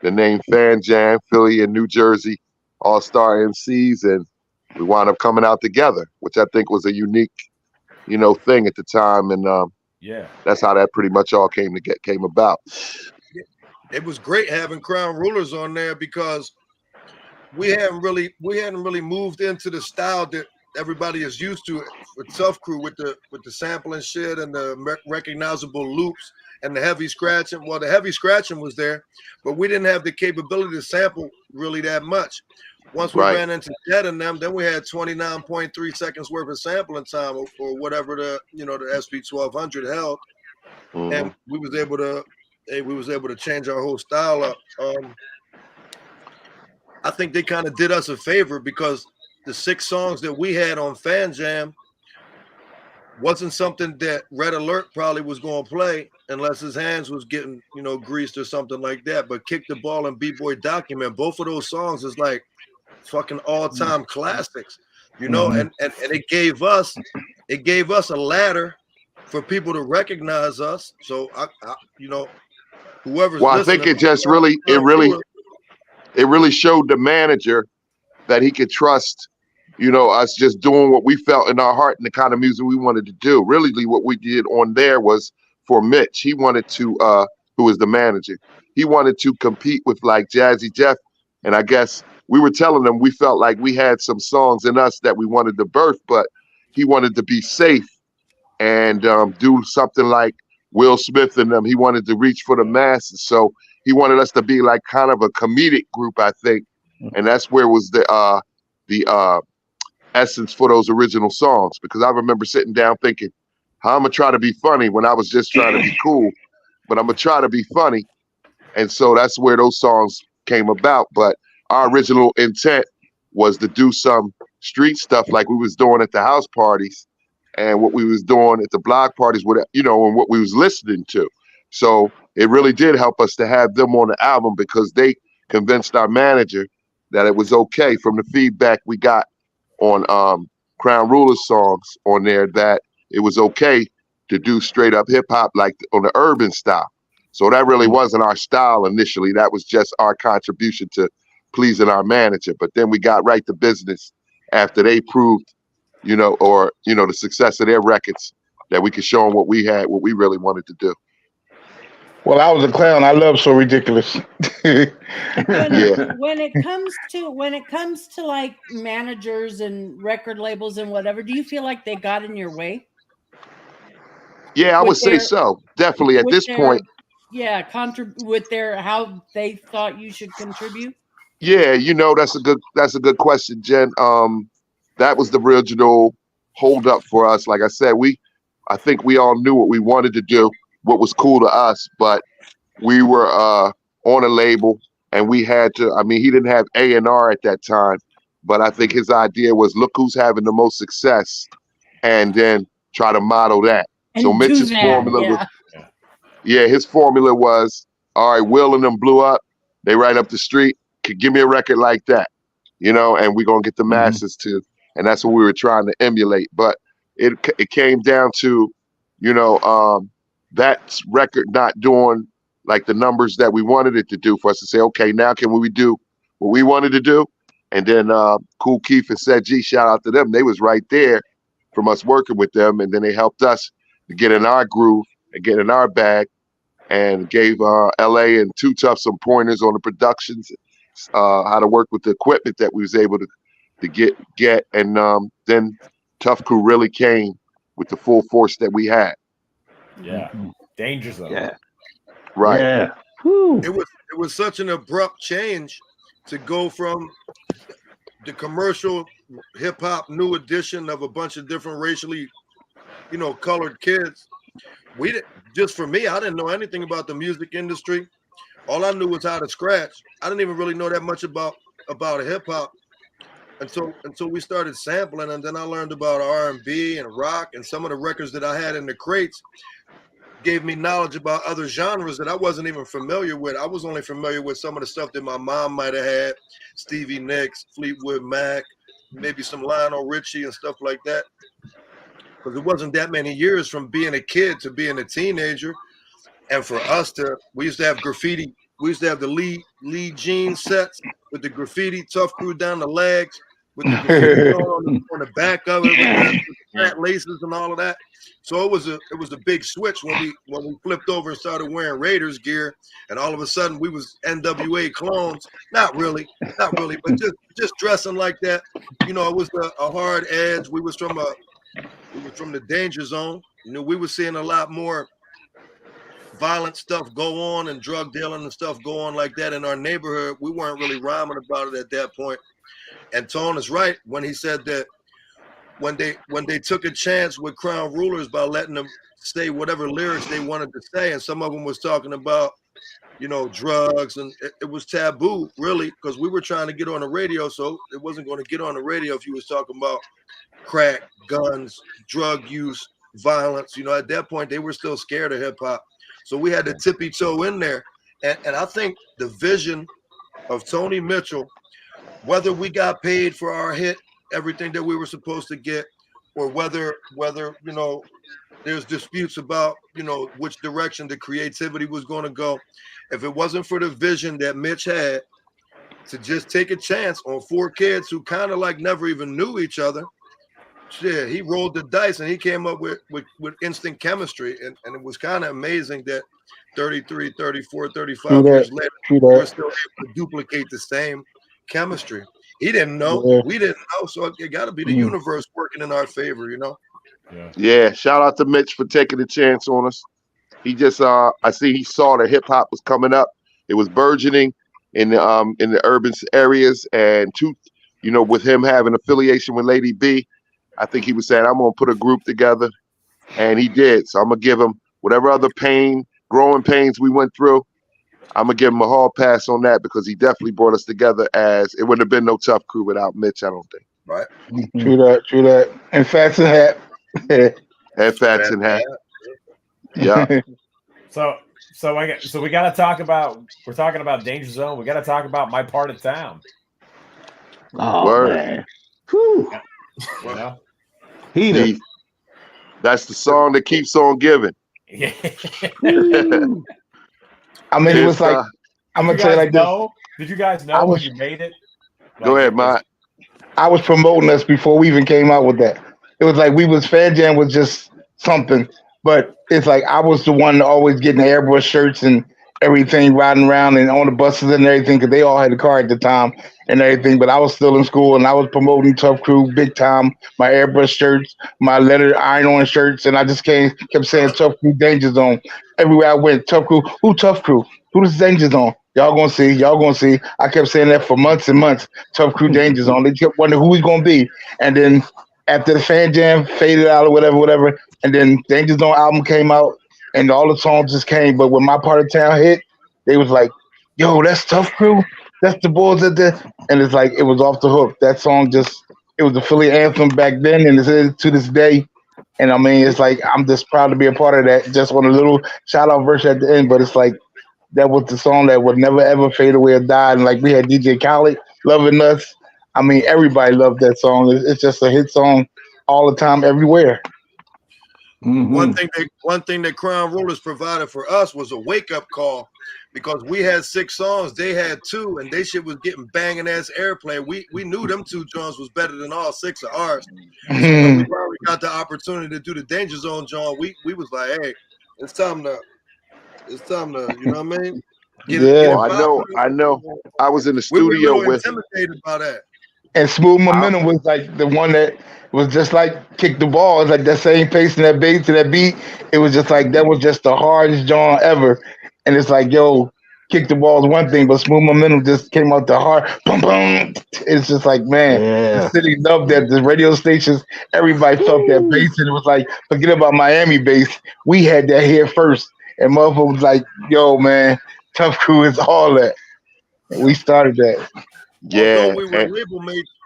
the name Fan Jam, Philly and New Jersey All-Star MCs, and we wound up coming out together, which I think was a unique, thing at the time. And that's how that pretty much all came about. It was great having Crown Rulers on there because we hadn't really moved into the style that everybody is used to with Tuff Crew, with the sampling shit and the recognizable loops and the heavy scratching. Well, the heavy scratching was there, but we didn't have the capability to sample really that much. Once we ran into Jet and them, then we had 29.3 seconds worth of sampling time or whatever the SP1200 held, and we was able to change our whole style up. I think they kind of did us a favor because the 6 songs that we had on Fan Jam wasn't something that Red Alert probably was going to play unless his hands was getting, greased or something like that. But Kick the Ball and B-Boy Document, both of those songs is like fucking all-time classics, you know, and it gave us a ladder for people to recognize us. So I you know, whoever's Well, I listening, think it just really showed the manager that he could trust, you know, us just doing what we felt in our heart and the kind of music we wanted to do. Really, what we did on there was for Mitch. He wanted to, who was the manager, he wanted to compete with like Jazzy Jeff. And I guess we were telling him we felt like we had some songs in us that we wanted to birth, but he wanted to be safe and do something like Will Smith and them. He wanted to reach for the masses. So he wanted us to be like kind of a comedic group, I think. And that's where was the essence for those original songs, because I remember sitting down thinking, how I'm gonna try to be funny when I was just trying to be cool, but I'm gonna try to be funny. And so that's where those songs came about. But our original intent was to do some street stuff like we was doing at the house parties and what we was doing at the block parties with, you know, and what we was listening to. So it really did help us to have them on the album, because they convinced our manager that it was okay from the feedback we got on Crown Ruler's songs on there, that it was okay to do straight up hip hop like on the urban style. So that really wasn't our style initially. That was just our contribution to pleasing our manager. But then we got right to business after they proved, you know, or, you know, the success of their records, that we could show them what we had, what we really wanted to do. Well, I was a clown. I love So Ridiculous. When it comes to like managers and record labels and whatever, do you feel like they got in your way? Yeah, I would say so. Definitely at this point. Yeah, with their how they thought you should contribute. Yeah, you know, that's a good question, Jen. That was the original hold up for us. Like I said, I think we all knew what we wanted to do, what was cool to us, but we were on a label and we had to, I mean, he didn't have A&R at that time, but I think his idea was, look who's having the most success and then try to model that. And so Mitch's formula was, his formula was, all right, Will and them blew up. They right up the street. Could give me a record like that, you know, and we're going to get the masses to, and that's what we were trying to emulate. But it came down to, you know, that record not doing like the numbers that we wanted it to do, for us to say, okay, now can we do what we wanted to do? And then Kool Keith and Said G, shout out to them. They was right there from us working with them. And then they helped us to get in our groove and get in our bag, and gave LA and Too Tough some pointers on the productions, how to work with the equipment that we was able to get. And then Tuff Crew really came with the full force that we had. Yeah. Danger Zone. Yeah. Right. Yeah. It was such an abrupt change to go from the commercial hip hop new edition of a bunch of different racially, you know, colored kids. Just for me, I didn't know anything about the music industry. All I knew was how to scratch. I didn't even really know that much about hip hop until we started sampling, and then I learned about R&B and rock, and some of the records that I had in the crates gave me knowledge about other genres that I wasn't even familiar with. I was only familiar with some of the stuff that my mom might have had, Stevie Nicks, Fleetwood Mac, maybe some Lionel Richie and stuff like that. Because it wasn't that many years from being a kid to being a teenager. And for us we used to have graffiti. We used to have the Lee jean sets with the graffiti, Tuff Crew down the legs, with the graffiti on the back of it, with the fat laces and all of that. So it was a big switch when we flipped over and started wearing Raiders gear, and all of a sudden we was NWA clones. Not really, but just dressing like that. You know, it was a hard edge. We was from the danger zone. You know, we were seeing a lot more violent stuff go on and drug dealing and stuff go on like that in our neighborhood. We weren't really rhyming about it at that point. And Tone is right when he said that when they took a chance with Crown Rulers by letting them say whatever lyrics they wanted to say, and some of them was talking about, you know, drugs, and it was taboo, really, because we were trying to get on the radio, so it wasn't going to get on the radio if you was talking about crack, guns, drug use, violence. You know, at that point, they were still scared of hip-hop. So we had to tippy toe in there. And I think the vision of Tony Mitchell whether we got paid for our hit, everything that we were supposed to get, or whether you know there's disputes about which direction the creativity was going to go. If it wasn't for the vision that Mitch had to just take a chance on 4 kids who kind of like never even knew each other, shit, he rolled the dice and he came up with instant chemistry. And it was kind of amazing that 33, 34, 35 years later, we're still able to duplicate the same chemistry. He didn't know. We didn't know. So it got to be the universe working in our favor, Yeah. Shout out to Mitch for taking the chance on us. He just, I see he saw that hip hop was coming up. It was burgeoning in the urban areas, and with him having affiliation with Lady B, I think he was saying, I'm gonna put a group together, and he did. So I'm gonna give him whatever other growing pains we went through. I'm gonna give him a hall pass on that because he definitely brought us together. As it wouldn't have been no Tuff Crew without Mitch, I don't think. Right. True that. And Fats and Hat. And Fats and Hat. Yeah. So we got to talk about. We're talking about Danger Zone. We got to talk about My Part of Town. Oh Word. man. Whew. You know? Heater. That's the song that keeps on giving. Yeah. I mean, it was like, I'm gonna tell you like this. Did you guys know when you made it? Go ahead, Mike. I was promoting us before we even came out with that. It was like Fan Jam was just something, but it's like I was the one always getting the airbrush shirts and everything, riding around and on the buses and everything, because they all had a car at the time and everything. But I was still in school and I was promoting Tuff Crew big time. My airbrush shirts, my letter iron-on shirts, and I just kept saying Tuff Crew Danger Zone everywhere I went. Tuff Crew, who Tuff Crew? Who this Danger Zone? Y'all gonna see. I kept saying that for months and months. Tuff Crew Danger Zone. They kept wondering who he's gonna be. And then after the Fan Jam faded out or whatever, and then Danger Zone album came out and all the songs just came. But when My Part of Town hit, they was like, yo, that's Tuff Crew. That's the boys at the, and it's like it was off the hook. That song it was the Philly anthem back then, and it is to this day. And I mean, it's like I'm just proud to be a part of that. Just on a little shout out verse at the end, but it's like that was the song that would never ever fade away or die. And like we had DJ Khaled loving us. I mean, everybody loved that song. It's just a hit song all the time, everywhere. Mm-hmm. One thing that Crown Rulers provided for us was a wake up call, because we had 6 songs, they had 2, and they shit was getting banging ass airplay. We knew them 2 Johns was better than all 6 of ours. So when we finally got the opportunity to do the Danger Zone John, we was like, hey, it's time to, you know what I mean? I know. I was in the studio we were intimidated by that. And Smooth Momentum was like the one that was just like Kick the Ball. It's like that same pace and that bass to that beat. It was just like that was just the hardest John ever. And it's like, yo, Kick the Ball is one thing, but Smooth Momentum just came out the hard. Boom, boom. It's just like, man, the city loved that. The radio stations, everybody felt that bass, and it was like, forget about Miami bass. We had that here first, and motherfucker was like, yo, man, Tuff Crew is all that. We started that. Yeah.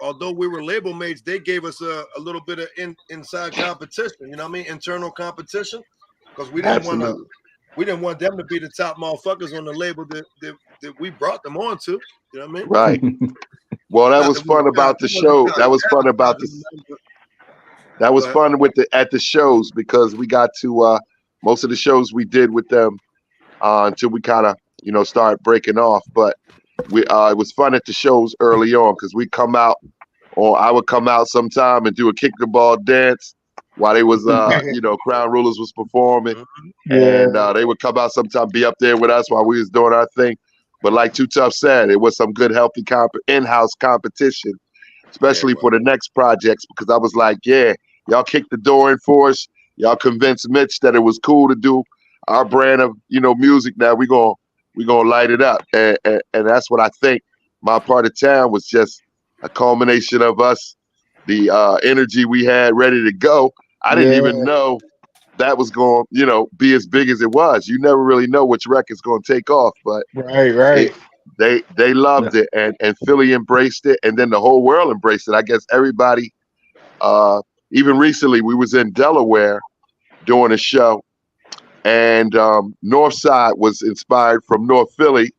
Although we were label mates, they gave us a little bit of inside competition. You know what I mean? Internal competition, because we didn't want them to be the top motherfuckers on the label that we brought them on to. You know what I mean? Right. Well, that was fun about the show. That was fun about the. That was fun at the shows, because we got to most of the shows we did with them until we kind of start breaking off, but. It was fun at the shows early on, because we come out, or I would come out sometime and do a kick the ball dance while they was Crown Rulers was performing, and they would come out sometime, be up there with us while we was doing our thing. But like Too Tough said, it was some good healthy in-house competition, especially for the next projects, because I was like, yeah, y'all kicked the door in for us, y'all convinced Mitch that it was cool to do our brand of music. Now we're gonna light it up, and that's what I think. My Part of Town was just a culmination of us, the energy we had ready to go. I didn't even know that was going be as big as it was. You never really know which record's going to take off, but right. They loved it, and Philly embraced it, and then the whole world embraced it. I guess everybody. Even recently, we was in Delaware doing a show. And Northside was inspired from North Philly,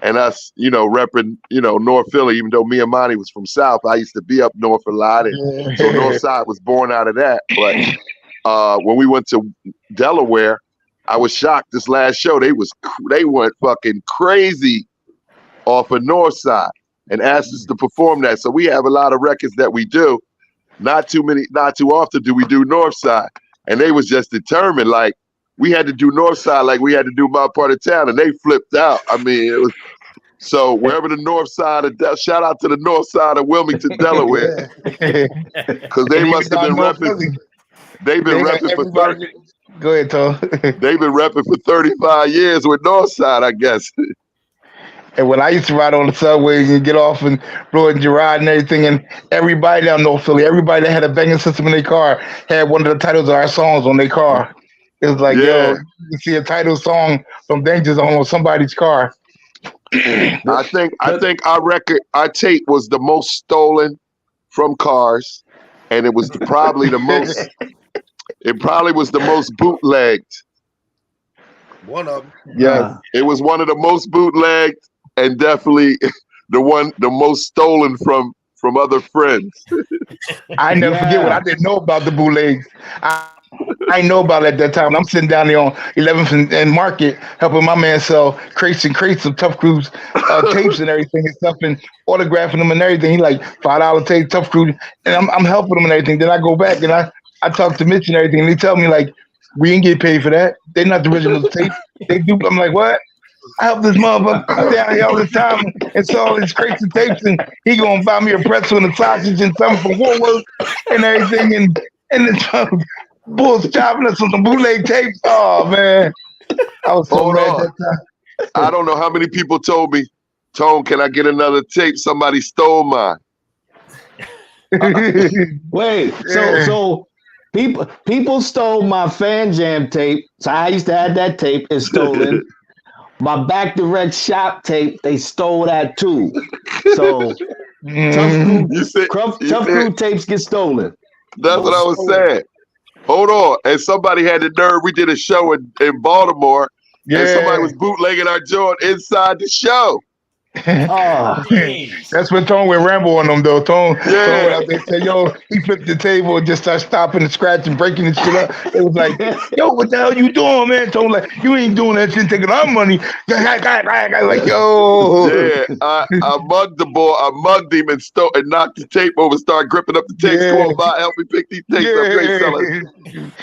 and us, repping, North Philly. Even though me and Monty was from South, I used to be up north a lot, and so North Side was born out of that. But when we went to Delaware, I was shocked. This last show, they went fucking crazy off of North Side and asked us to perform that. So we have a lot of records that we do. Not too often do we do North Side. And they was just determined, like we had to do North Side like we had to do my part of town, and they flipped out. I mean, it was so wherever the North Side of shout out to the North Side of Wilmington, Delaware, because they must have been repping. They've been repping for 30. Go ahead, Tom. They've been repping for 35 years with North Side, I guess. And when I used to ride on the subway and get off and blow in Girard and everything, and everybody down North Philly, everybody that had a banging system in their car had one of the titles of our songs on their car. It was like, yo, you see a title song from Danger Zone on somebody's car. I think our tape was the most stolen from cars, and it was probably the most. It probably was the most bootlegged. One of them. Yeah, it was one of the most bootlegged, and definitely the most stolen from other friends. I never forget what I didn't know about the bootlegs. I know about it at that time. I'm sitting down there on 11th and Market helping my man sell crates and crates of Tuff Crew's tapes and everything and stuff, and autographing them and everything. He like $5 tape, Tuff Crew, and I'm helping him and everything. Then I go back and I talk to Mitch and everything, and they tell me like, we didn't get paid for that. They're not the original tape. They do. I'm like, what? I help this motherfucker down here all the time and sell all these crates of tapes, and he gonna buy me a pretzel and a sausage and something from Woolworth and everything, and the bulls chopping us on some bootleg tapes. Oh man, I was so mad that time. I don't know how many people told me, Tone, can I get another tape? Somebody stole mine. Wait, so people stole my Fan Jam tape. So I used to have that tape. It's stolen. My Back Direct Shop tape, they stole that too. So Tuff Crew tapes get stolen. That's what I was saying. Hold on. And somebody had the nerve. We did a show in Baltimore, and somebody was bootlegging our joint inside the show. That's when Tone went ramble on them though. Tone went out there and said, yo, he flipped the table and just started stopping and scratching, breaking the shit up. It was like, yo, what the hell you doing, man? Tone like, you ain't doing that shit, taking our money. Like, yo. Yeah, I mugged the boy. I mugged him and knocked the tape over, started gripping up the tapes. Come on, by, help me pick these tapes up.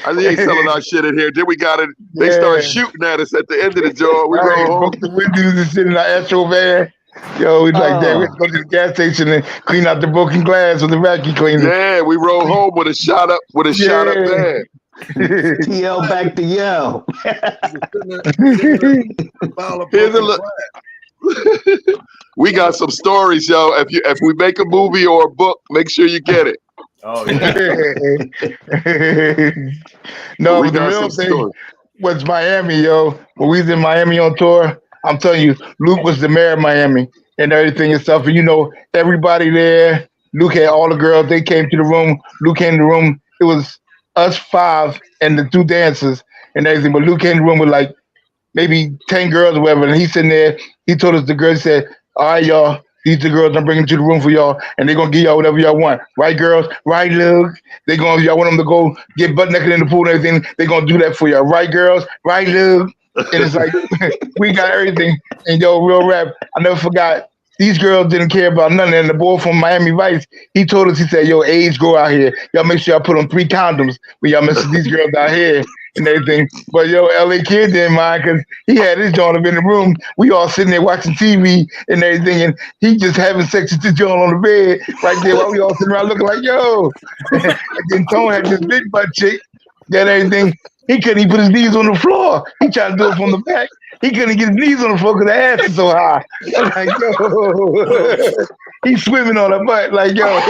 I ain't selling our shit in here. Then we got it. They started shooting at us at the end of the job. We rolled home. Broke the windows and shit in our Astro van. Yo, we like that. We go to the gas station and clean out the broken glass with the vacuum cleaner. Yeah, we roll home with a shot up van. TL back to yell. Here's a look. We got some stories, yo. If we make a movie or a book, make sure you get it. Oh yeah. No, the real thing was Miami, yo. When we was in Miami on tour, I'm telling you, Luke was the mayor of Miami and everything and stuff. And you know, everybody there, Luke had all the girls, they came to the room. Luke came to the room. It was us 5 and the 2 dancers and everything. But Luke came to the room with like maybe 10 girls or whatever. And he's sitting there, he told us the girls, he said, all right, y'all, these the girls I'm bringing to the room for y'all, and they're gonna give y'all whatever y'all want. Right, girls? Right, Luke? Y'all want them to go get butt naked in the pool and everything, they're gonna do that for y'all. Right, girls? Right, Luke? And it's like, we got everything. And yo, real rap, I never forgot, these girls didn't care about nothing. And the boy from Miami Vice, he told us, he said, yo, AIDS go out here. Y'all make sure y'all put on 3 condoms when y'all mess with these girls out here and everything. But yo, LA Kid didn't mind because he had his joint up in the room. We all sitting there watching TV and everything. And he just having sex with this joint on the bed right there while we all sitting around looking like, yo. And then Tone had this big butt chick, that everything. He couldn't even put his knees on the floor. He tried to do it from the back. He couldn't get his knees on the floor because the ass is so high. I'm like, yo. He's swimming on her butt. Like, yo.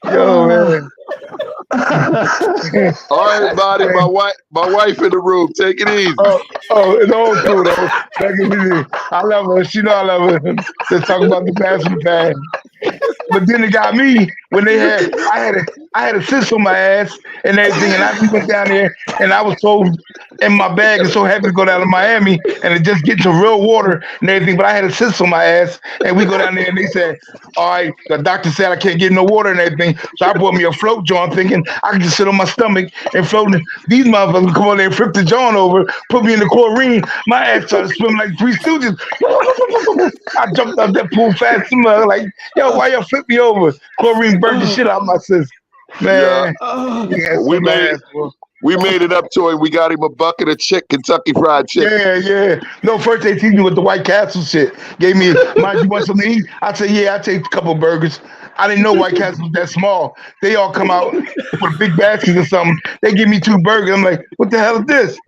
Yo, man. All right, buddy. My wife in the room. Take it easy. Oh, it's all cool, though. I love her. She know I love her. Let's talk about the past and the past. But then it got me when I had a cyst on my ass and everything, and I went down there and I was told and my bag is so heavy to go down to Miami, and it just get to real water and everything. But I had a cyst on my ass, and we go down there, and they said, "All right, the doctor said I can't get no water and everything." So I bought me a float joint, thinking I could just sit on my stomach and float. These motherfuckers come on there and flip the joint over, put me in the chlorine. My ass started swimming like Three Stooges. I jumped out that pool fast, like, yo, why y'all flip me over? Chlorine burned the shit out of my cyst. Man, yeah, we made it up to him. We got him a bucket of Kentucky Fried Chicken. Yeah. No, first they teased me with the White Castle shit. Gave me, mind you want something to eat? I said, yeah, I'll take a couple of burgers. I didn't know White Castle was that small. They all come out with big baskets or something. They give me 2 burgers. I'm like, what the hell is this?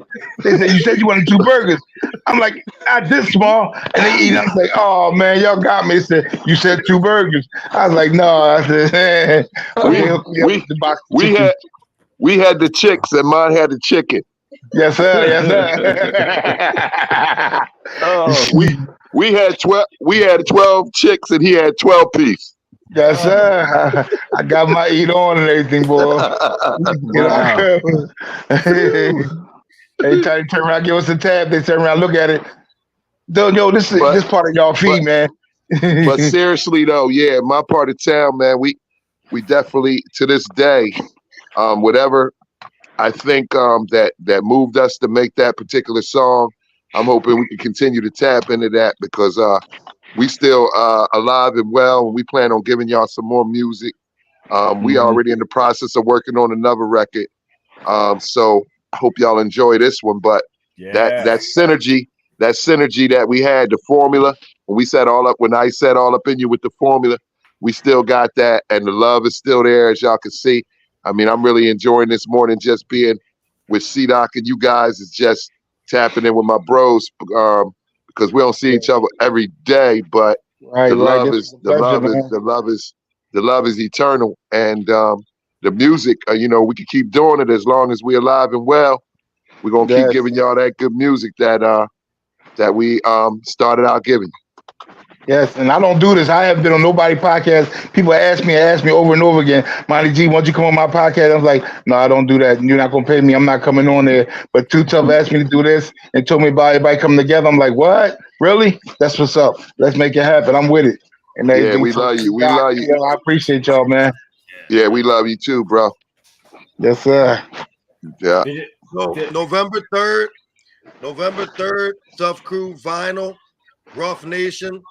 They said, you said you wanted 2 burgers. I'm like, not this small. And they eat. I was like, oh man, y'all got me. They said, you said 2 burgers. I was like, no. I said, we had the chicks and mine had the chicken. Yes, sir. We had 12 chicks and he had 12 piece. Yes, sir. I got my eat on and everything, boy. Every time they turn around, give us a tab, they turn around, look at it. Yo, this part of y'all feed, man. But seriously though, yeah, my part of town, man, we definitely to this day, whatever I think that moved us to make that particular song, I'm hoping we can continue to tap into that because we still alive and well, and we plan on giving y'all some more music. We already in the process of working on another record. So I hope y'all enjoy this one. But that synergy that we had, the formula, when I set all up in you with the formula, we still got that, and the love is still there, as y'all can see. I mean, I'm really enjoying this more than just being with C-Doc and you guys. It's just tapping in with my bros because we don't see each other every day, but the love is eternal, and the music, we can keep doing it as long as we're alive and well. We're gonna keep giving y'all that good music that we started out giving. Yes, and I don't do this. I haven't been on nobody's podcast. People ask me over and over again, Monty G, why don't you come on my podcast? I was like, no, I don't do that. You're not going to pay me. I'm not coming on there. But Too Tough asked me to do this and told me about everybody coming together. I'm like, what? Really? That's what's up. Let's make it happen. I'm with it. And yeah, we love you. We love you. I appreciate y'all, man. Yeah, we love you too, bro. Yes, sir. Yeah. So November 3rd, Tuff Crew vinyl. Rough Nation.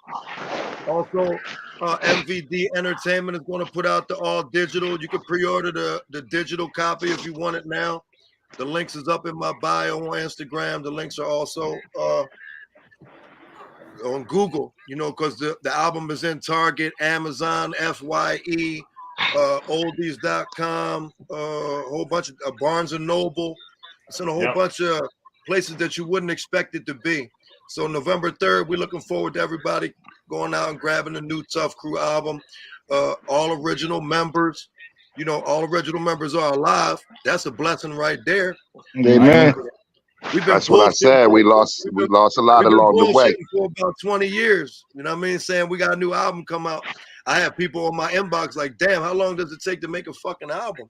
Also, MVD Entertainment is going to put out the all digital. You can pre-order the digital copy if you want it now. The links is up in my bio on Instagram. The links are also on Google, because the album is in Target, Amazon, FYE, oldies.com, a whole bunch of Barnes & Noble. It's in a whole bunch of places that you wouldn't expect it to be. So November 3rd, we're looking forward to everybody going out and grabbing the new Tuff Crew album. All original members, all original members are alive. That's a blessing right there. Amen. That's what I said. We lost a lot along the way. For about 20 years, you know what I mean? Saying we got a new album come out. I have people on my inbox like, damn, how long does it take to make a fucking album?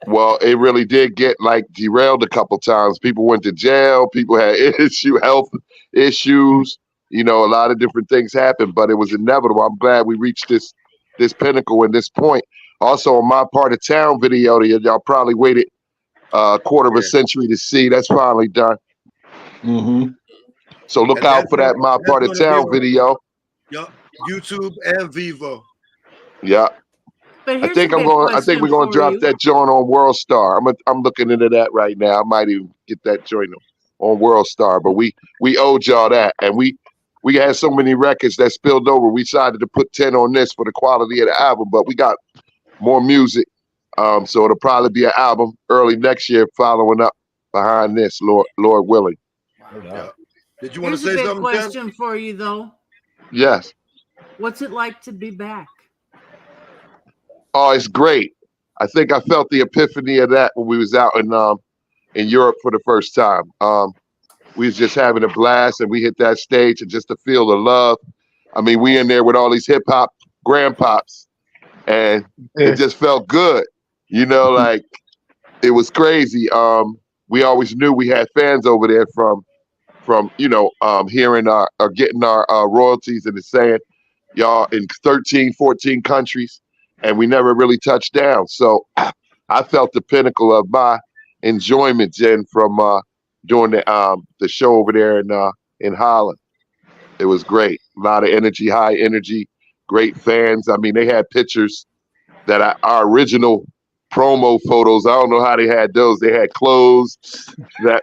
Well, it really did get derailed a couple times. People went to jail. People had health issues. A lot of different things happened, but it was inevitable. I'm glad we reached this pinnacle and this point. Also, on my part of town video that y'all probably waited a quarter of a century to see. That's finally done. Mm-hmm. So look out for that my part of town video. Yep, YouTube and Vivo. Yeah. I think we're gonna drop that joint on World Star. I'm looking into that right now. I might even get that joint on World Star. But we owed y'all that, and we had so many records that spilled over. We decided to put 10 on this for the quality of the album. But we got more music, so it'll probably be an album early next year, following up behind this, Lord willing. Yeah. Did you want to say something? Here's a big question for you, though. Yes. What's it like to be back? Oh, it's great. I think I felt the epiphany of that when we was out in Europe for the first time. We was just having a blast, and we hit that stage, and just to feel the love. I mean, we in there with all these hip hop grandpops, and it just felt good. it was crazy. We always knew we had fans over there from hearing getting our royalties, and it's saying y'all in 13, 14 countries, and we never really touched down. So I felt the pinnacle of my enjoyment, Jen, from doing the show over there in Holland. It was great. A lot of energy, high energy, great fans. I mean, they had pictures that our original promo photos. I don't know how they had those. They had clothes that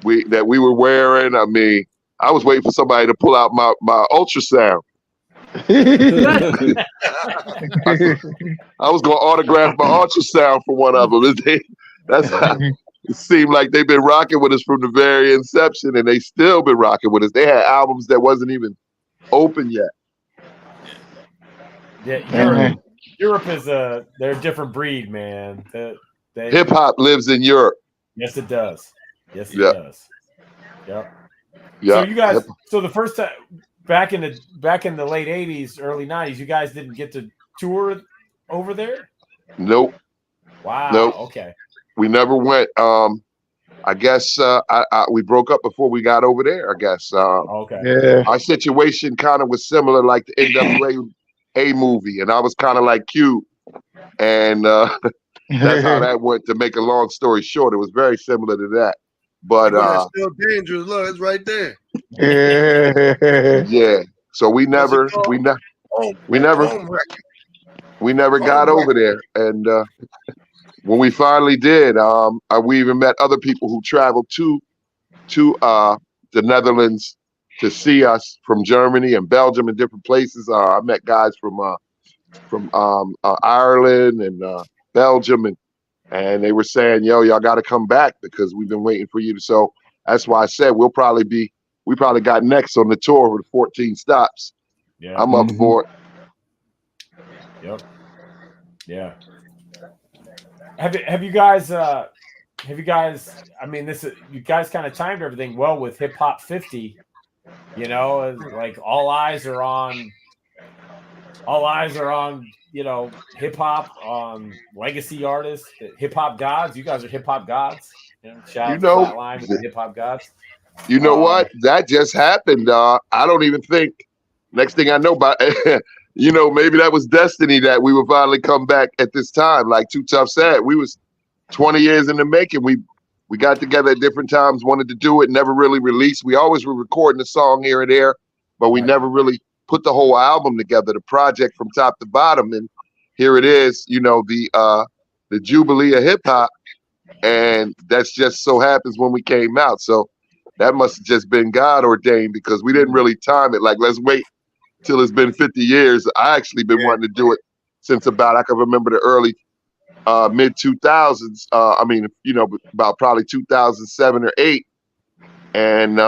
we were wearing. I mean, I was waiting for somebody to pull out my ultrasound. I was going to autograph my ultrasound for one of them. That's how it seemed like they've been rocking with us from the very inception, and they still been rocking with us. They had albums that wasn't even open yet. Yeah, Europe is they're a different breed, man. Hip hop lives in Europe. Yes, it does. Yes, it does. Yep. Yeah. So you guys, so the first time back in the late '80s, early '90s, you guys didn't get to tour over there? Nope. Wow. Nope. Okay. We never went. I guess we broke up before we got over there. I guess. Okay. Yeah. Our situation kind of was similar, like the NWA movie, and I was kind of like Q, and that's how that went. To make a long story short, it was very similar to that. But it's still dangerous. Look, it's right there. Yeah. So we never got over there, and when we finally did, we even met other people who traveled to the Netherlands to see us from Germany and Belgium and different places. I met guys from Ireland and Belgium, and they were saying, "Yo, y'all got to come back because we've been waiting for you." So that's why I said we probably got next on the tour with 14 stops. Yeah, I'm up for it. Yep. Yeah. Have you guys? I mean, you guys kind of timed everything well with Hip Hop 50. You know, like all eyes are on. Hip hop, legacy artists, hip hop gods. You guys are hip hop gods. Shout out to Flatline with the hip hop gods. You know what? That just happened. I don't even think. Next thing I know, maybe that was destiny that we would finally come back at this time. Like Too Tough said, we was 20 years in the making. We got together at different times, wanted to do it, never really released. We always were recording a song here and there, but we never really put the whole album together, the project from top to bottom. And here it is, the Jubilee of hip hop. And that's just so happens when we came out. So that must have just been God ordained, because we didn't really time it. Like, let's wait till it's been 50 years. I actually been wanting to do it since I can remember the early mid 2000s. About probably 2007 or 8. And,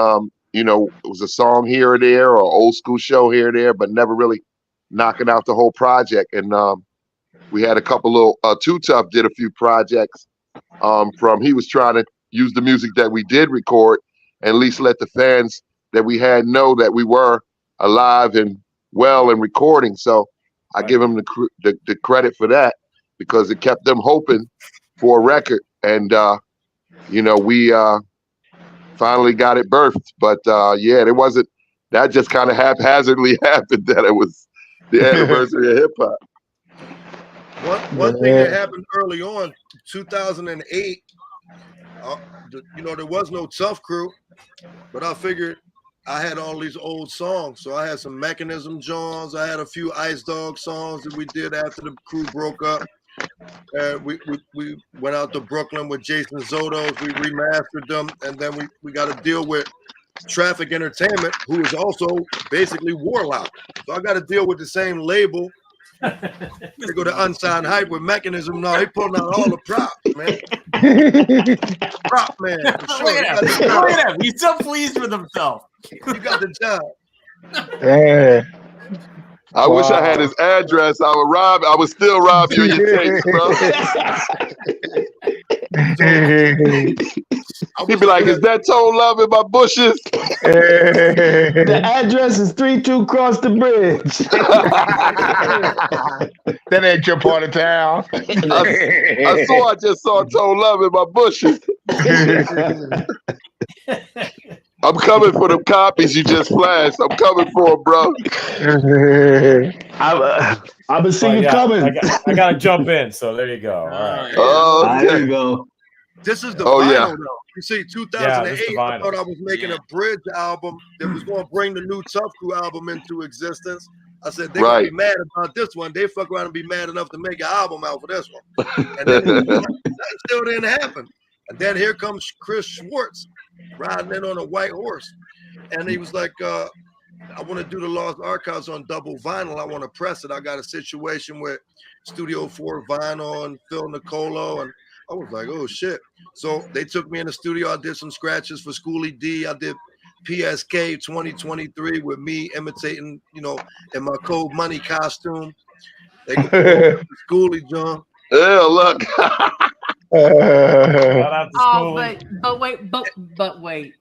it was a song here or there or old school show here or there, but never really knocking out the whole project. And we had a couple little, Too Tough did a few projects he was trying to use the music that we did record and at least let the fans that we had know that we were alive and well and recording. So I give him the credit for that, because it kept them hoping for a record. And, we finally got it birthed. But it wasn't, that just kind of haphazardly happened that it was the anniversary of hip hop. One thing that happened early on, 2008, there was no Tuff Crew, but I figured I had all these old songs. So I had some Mechanism Johns. I had a few Ice Dog songs that we did after the crew broke up. We went out to Brooklyn with Jason Zotos. We remastered them, and then we got to deal with Traffic Entertainment, who is also basically Warlock. So I got to deal with the same label. They go to Unsigned Hype with Mechanism. No, they pulling out all the props, man. Prop man. For sure. Look at him. He's so pleased with himself. You got the job. Yeah. I wish I had his address. I would still rob you of your tapes, bro. He'd be like, "Is that Tone Love in my bushes?" The address is 32 Cross the Bridge. That ain't your part of town. I saw I just saw Tone Love in my bushes. I'm coming for them copies you just flashed. I'm coming for them, bro. I'm gonna see you coming. I gotta jump in. So there you go. All right. Oh, there you go. This is the Oh, vinyl, yeah. though. You see, Yeah, 2008, this is the I vinyl. thought I was making a bridge album that was going to bring the new Tuff Crew album into existence. I said, they're going to be mad about this one. They fuck around and be mad enough to make an album out for this one. And then that still didn't happen. And then here comes Chris Schwartz riding in on a white horse. And he was like, I want to do the Lost Archives on double vinyl. I want to press it. I got a situation with Studio 4 Vinyl and Phil Nicolo. And I was like, oh, shit. So they took me in the studio. I did some scratches for Schoolie D. I did PSK 2023 with me imitating, in my Cold Money costume. They can pull Schoolie, John. Yeah, look. But wait.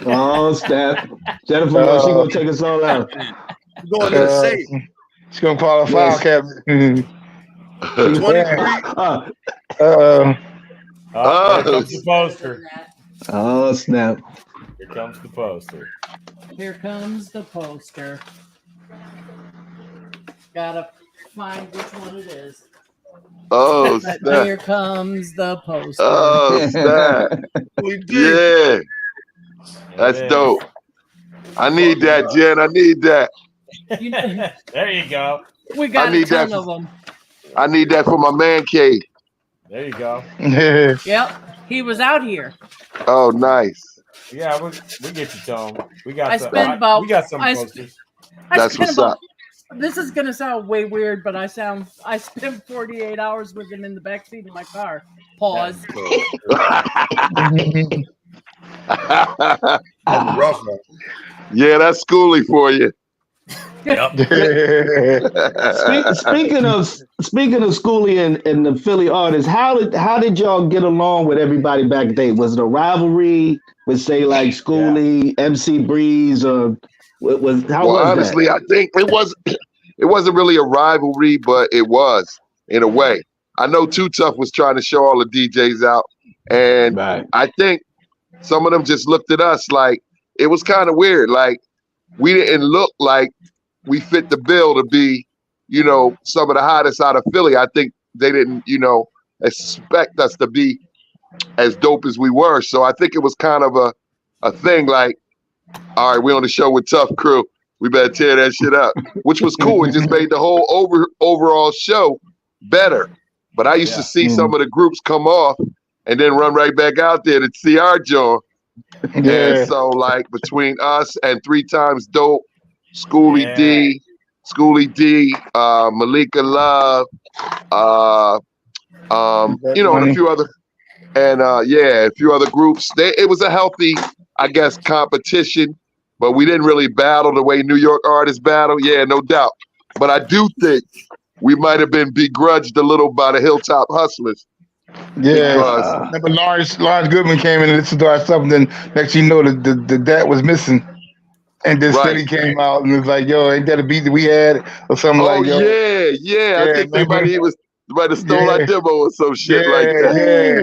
Oh, Steph. Jennifer, no, she gonna take us all out. Going to the safe. She's gonna call a file cabinet. 23. Here comes the poster. Oh, snap. Here comes the poster. Here comes the poster. Gotta find which one it is. Oh, But snap. here comes the poster. Oh, snap. Yeah. That's dope. I need that, Jen. I need that. There you go. We got I need a ton that. of them. I need that for my man cave. There you go. Yep, he was out here. Oh, nice. Yeah, we get you, Tone. We got I some. spent about. We got some I posters. That's spent what's about. up. This is gonna sound way weird, but I spent 48 hours with him in the backseat of my car. Pause. Rough one. Yeah, that's Schoolie for you. Speaking of Schoolie and the Philly artists, how did y'all get along with everybody back then? Was it a rivalry with, say, like Schoolie, MC Breeze, or was honestly, that? I think it wasn't really a rivalry, but it was in a way. I know Too Tough was trying to show all the DJs out, and I think some of them just looked at us like it was kind of weird. Like we didn't look like we fit the bill to be, some of the hottest out of Philly. I think they didn't, expect us to be as dope as we were. So I think it was kind of a thing like, all right, we're on the show with Tuff Crew. We better tear that shit up, which was cool. It just made the whole overall show better. But I used to see some of the groups come off and then run right back out there to see our joint. And so, like, between us and 3 Times Dope, Schoolie D, Malika Love, and a few other, a few other groups. It was a healthy, I guess, competition, but we didn't really battle the way New York artists battle. Yeah, no doubt. But I do think we might have been begrudged a little by the Hilltop Hustlers. Yeah, remember Lawrence Goodman came in and listened to our stuff, and then next thing you know, the dat was missing. And then Steady came out and was like, "Yo, ain't that a beat that we had or something like?" Yo, yeah. I think they might have stole our demo or some shit like that. Yeah,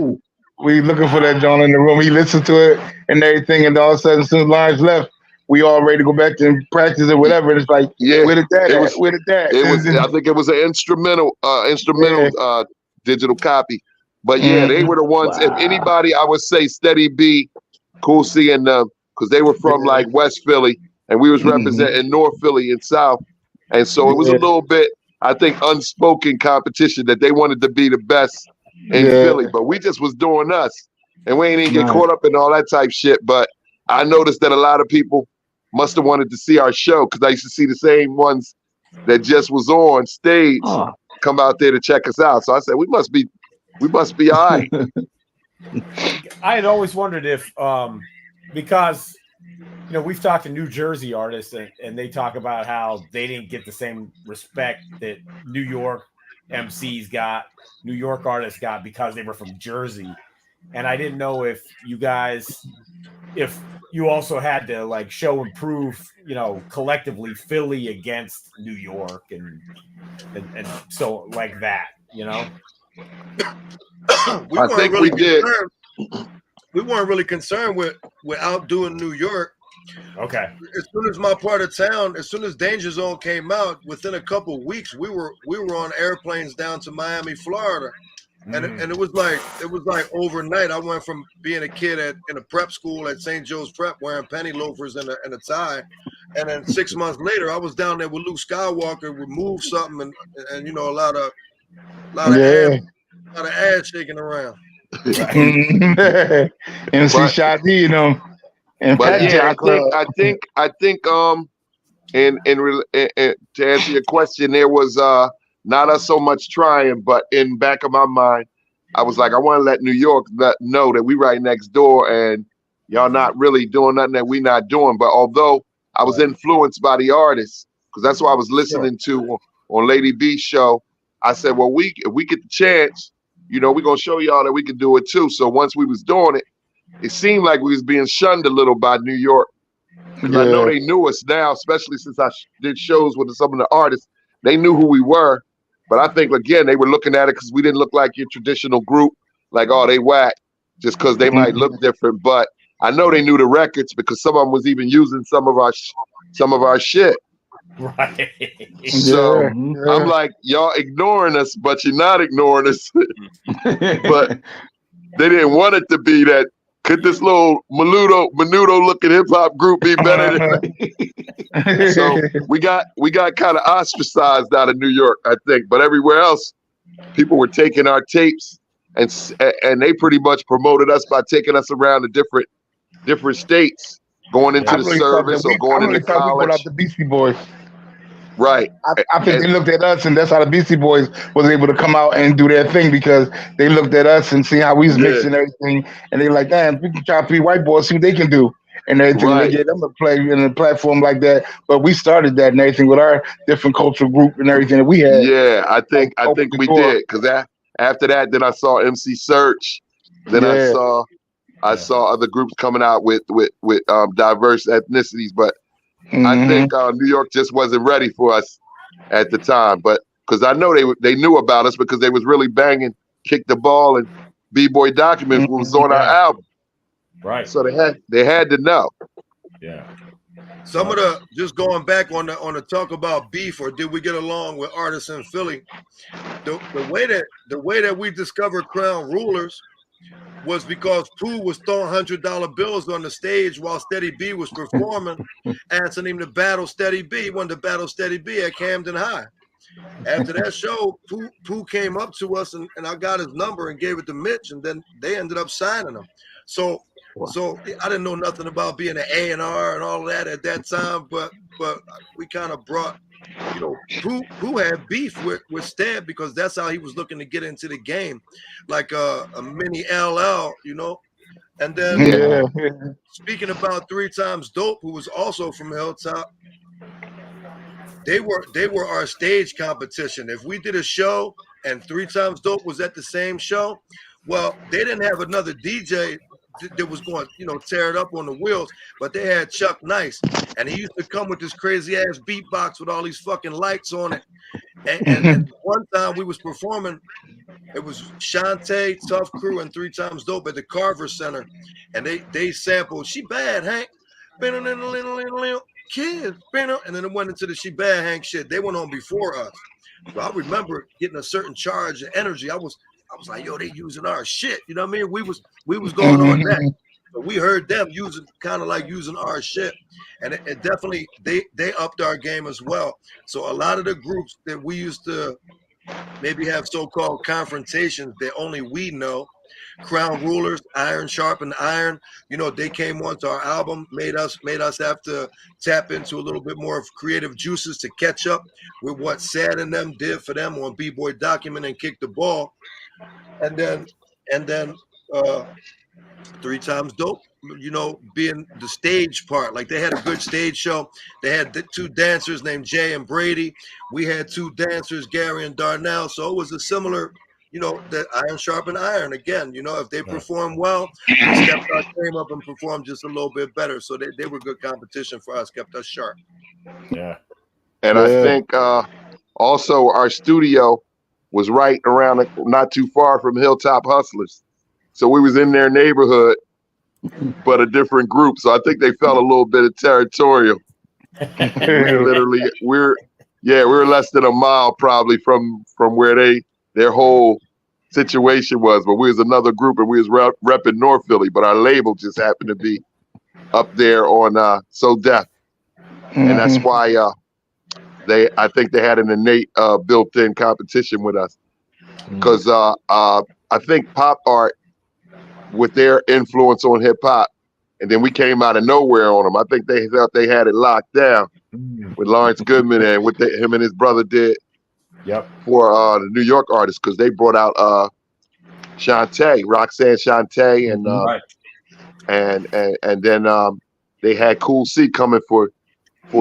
we looking for that John in the room. He listened to it and everything, and all of a sudden, as soon as Lawrence left, we all ready to go back and practice or whatever. And it's like, where did that? Where did that? It was. I think it was an instrumental digital copy. But yeah, they were the ones. If anybody, I would say Steady B, Cool seeing them. Because they were from like West Philly, and we was representing North Philly and South, and so it was a little bit, I think, unspoken competition that they wanted to be the best in Philly, but we just was doing us, and we ain't even get caught up in all that type shit. But I noticed that a lot of people must have wanted to see our show because I used to see the same ones that just was on stage come out there to check us out. So I said, we must be all right. I had always wondered if. Because, we've talked to New Jersey artists and they talk about how they didn't get the same respect that New York MCs got, New York artists got, because they were from Jersey. And I didn't know if you guys, if you also had to like show and prove, you know, collectively Philly against New York and so like that, you know. We weren't really concerned. We weren't really concerned with outdoing New York. Okay. As soon as my part of town, as soon as Danger Zone came out, within a couple of weeks, we were on airplanes down to Miami, Florida, and it was like overnight. I went from being a kid in a prep school at St. Joe's Prep, wearing penny loafers and a tie, and then 6 months later, I was down there with Luke Skywalker, removed something, and you know, a lot of ass shaking around. MC Shadi, you know. But yeah, I think and to answer your question, there was not us so much trying, but in back of my mind, I was like, I want to let New York know that we right next door, and y'all not really doing nothing that we not doing. But although I was influenced by the artists, because that's what I was listening to on Lady B's show, I said, well, if we get the chance, you know, we're gonna show y'all that we can do it too. So once we was doing it, it seemed like we was being shunned a little by New York. Because I know they knew us now, especially since I did shows with some of the artists. They knew who we were. But I think, again, they were looking at it because we didn't look like your traditional group. Like, oh, they whack, just because they might look different. But I know they knew the records because some of them was even using some of our shit. Right. So I'm like, y'all ignoring us, but you're not ignoring us. But they didn't want it to be that. Could this little Menudo looking hip hop group be better than? So we got kind of ostracized out of New York, I think. But everywhere else, people were taking our tapes and they pretty much promoted us by taking us around to different states, going into the service or going into college. We put out the Beastie Boys. Right. I think they looked at us, and that's how the Beastie Boys was able to come out and do their thing, because they looked at us and see how we was mixing everything, and they were like, "Damn, we can try 3 white boys, see what they can do." And everything, they get them to play in a platform like that. But we started that and everything with our different cultural group and everything that we had. Yeah, I think we did, because after that, then I saw MC Search, then I saw other groups coming out with diverse ethnicities, but. I think New York just wasn't ready for us at the time, but because I know they knew about us because they was really banging "Kick the Ball" and B-Boy Documents was on our album, right? So they had to know. Yeah. Some of the, just going back on the talk about beef, or did we get along with artists in Philly? The way that we discovered Crown Rulers was because Pooh was throwing $100 bills on the stage while Steady B was performing, asking him to battle Steady B. He wanted to battle Steady B at Camden High. After that show, Pooh came up to us and I got his number and gave it to Mitch, and then they ended up signing him. So I didn't know nothing about being an A&R and all of that at that time, but we kind of brought, you know, Pooh had beef with Stab because that's how he was looking to get into the game, like a mini LL, you know. And then speaking about 3 Times Dope, who was also from Hilltop, they were our stage competition. If we did a show and 3 Times Dope was at the same show, well, they didn't have another DJ that was going, you know, tear it up on the wheels, but they had Chuck Nice, and he used to come with this crazy ass beatbox with all these fucking lights on it. And one time we was performing, it was Shantae, Tuff Crew, and 3 Times Dope at the Carver Center, and they sampled "She Bad Hank," kids, and then it went into the "She Bad Hank" shit. They went on before us, so I remember getting a certain charge of energy. I was like, yo, they using our shit. You know what I mean? We was going on that. So we heard them using our shit. And it definitely, they upped our game as well. So a lot of the groups that we used to maybe have so-called confrontations that only we know, Crown Rulers, Iron Sharpened Iron, you know, they came onto our album, made us have to tap into a little bit more of creative juices to catch up with what Sad and them did for them on B-Boy Document and Kick the Ball. And then 3 Times Dope, you know, being the stage part. Like they had a good stage show. They had the 2 dancers named Jay and Brady. We had 2 dancers, Gary and Darnell. So it was a similar, you know, that iron sharpened iron. Again, you know, if they perform well, we stepped our game up and performed just a little bit better. So they were good competition for us, kept us sharp. Yeah. And I think also our studio was right around, not too far from Hilltop Hustlers. So we was in their neighborhood, but a different group. So I think they felt a little bit of territorial. we were less than a mile probably from where their whole situation was. But we was another group, and we was repping North Philly. But our label just happened to be up there on So Def, and that's why I think they had an innate built-in competition with us, because I think pop art, with their influence on hip hop, and then we came out of nowhere on them. I think they felt they had it locked down with Lawrence Goodman and what him and his brother did for the New York artists, because they brought out Shantae, Roxanne Shantae, and then they had Cool C coming for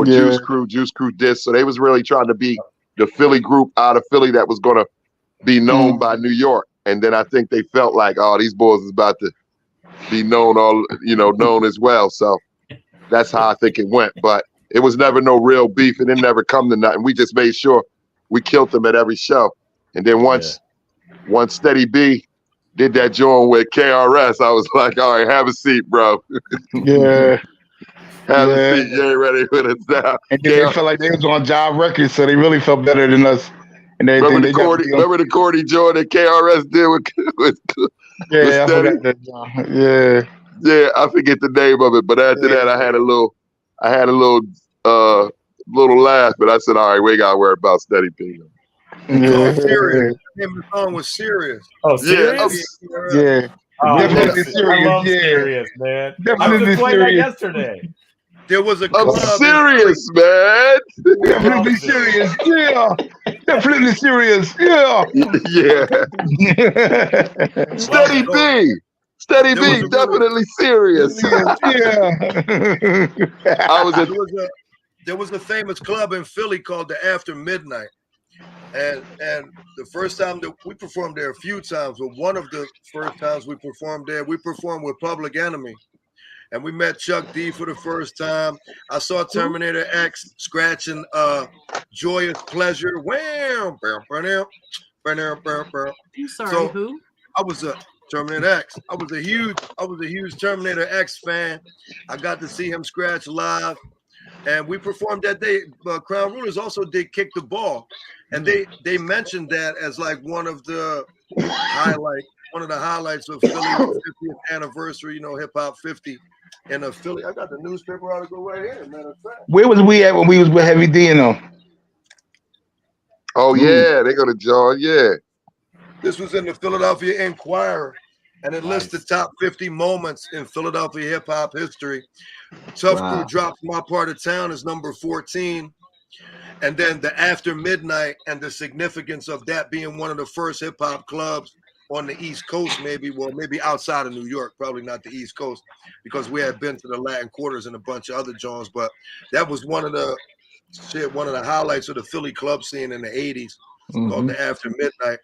Juice Crew disc. So they was really trying to be the Philly group out of Philly that was going to be known by New York. And then I think they felt like, oh, these boys is about to be known as well. So that's how I think it went. But it was never no real beef, and it never come to nothing. We just made sure we killed them at every show. And then once Steady B did that joint with KRS, I was like, all right, have a seat, bro. Yeah. Have a seat. You ain't ready with us now. And then they felt like they was on Job Records, so they really felt better than us. And remember the Cordy joint that KRS did with I forgot that. Yeah, I forget the name of it, but after that, I had a little laugh, but I said, all right, we gotta worry about Steady P. Serious. The name of the song was Serious. Oh, Serious? Yeah. Oh, Definitely Serious. I love Serious, man. I was just playing that yesterday. There was a club. I'm serious, man. Definitely serious. Yeah. Definitely serious. Yeah. Steady B. Steady B. Definitely serious. There was a famous club in Philly called the After Midnight. And the first time that we performed there a few times, but one of the first times we performed there, we performed with Public Enemy. And we met Chuck D for the first time. I saw Terminator X scratching Joyous Pleasure. Wham! I'm sorry, who? I was a Terminator X. I was a huge Terminator X fan. I got to see him scratch live. And we performed that day. Crown Rulers also did Kick the Ball. And they mentioned that as like one of the highlights of Philly's 50th anniversary, hip hop 50. In Philly, I got the newspaper out to go right here. Matter of fact, where was we at when we was with Heavy D and them? Oh yeah, they go to John. Yeah, this was in the Philadelphia Inquirer, and it lists the top 50 moments in Philadelphia hip hop history. Tuff Crew drops My Part of Town is number 14, and then the After Midnight and the significance of that being one of the first hip hop clubs on the East Coast, maybe outside of New York, probably not the East Coast, because we had been to the Latin Quarters and a bunch of other joints, but that was one of the highlights of the Philly club scene in the 80s, called the After Midnight.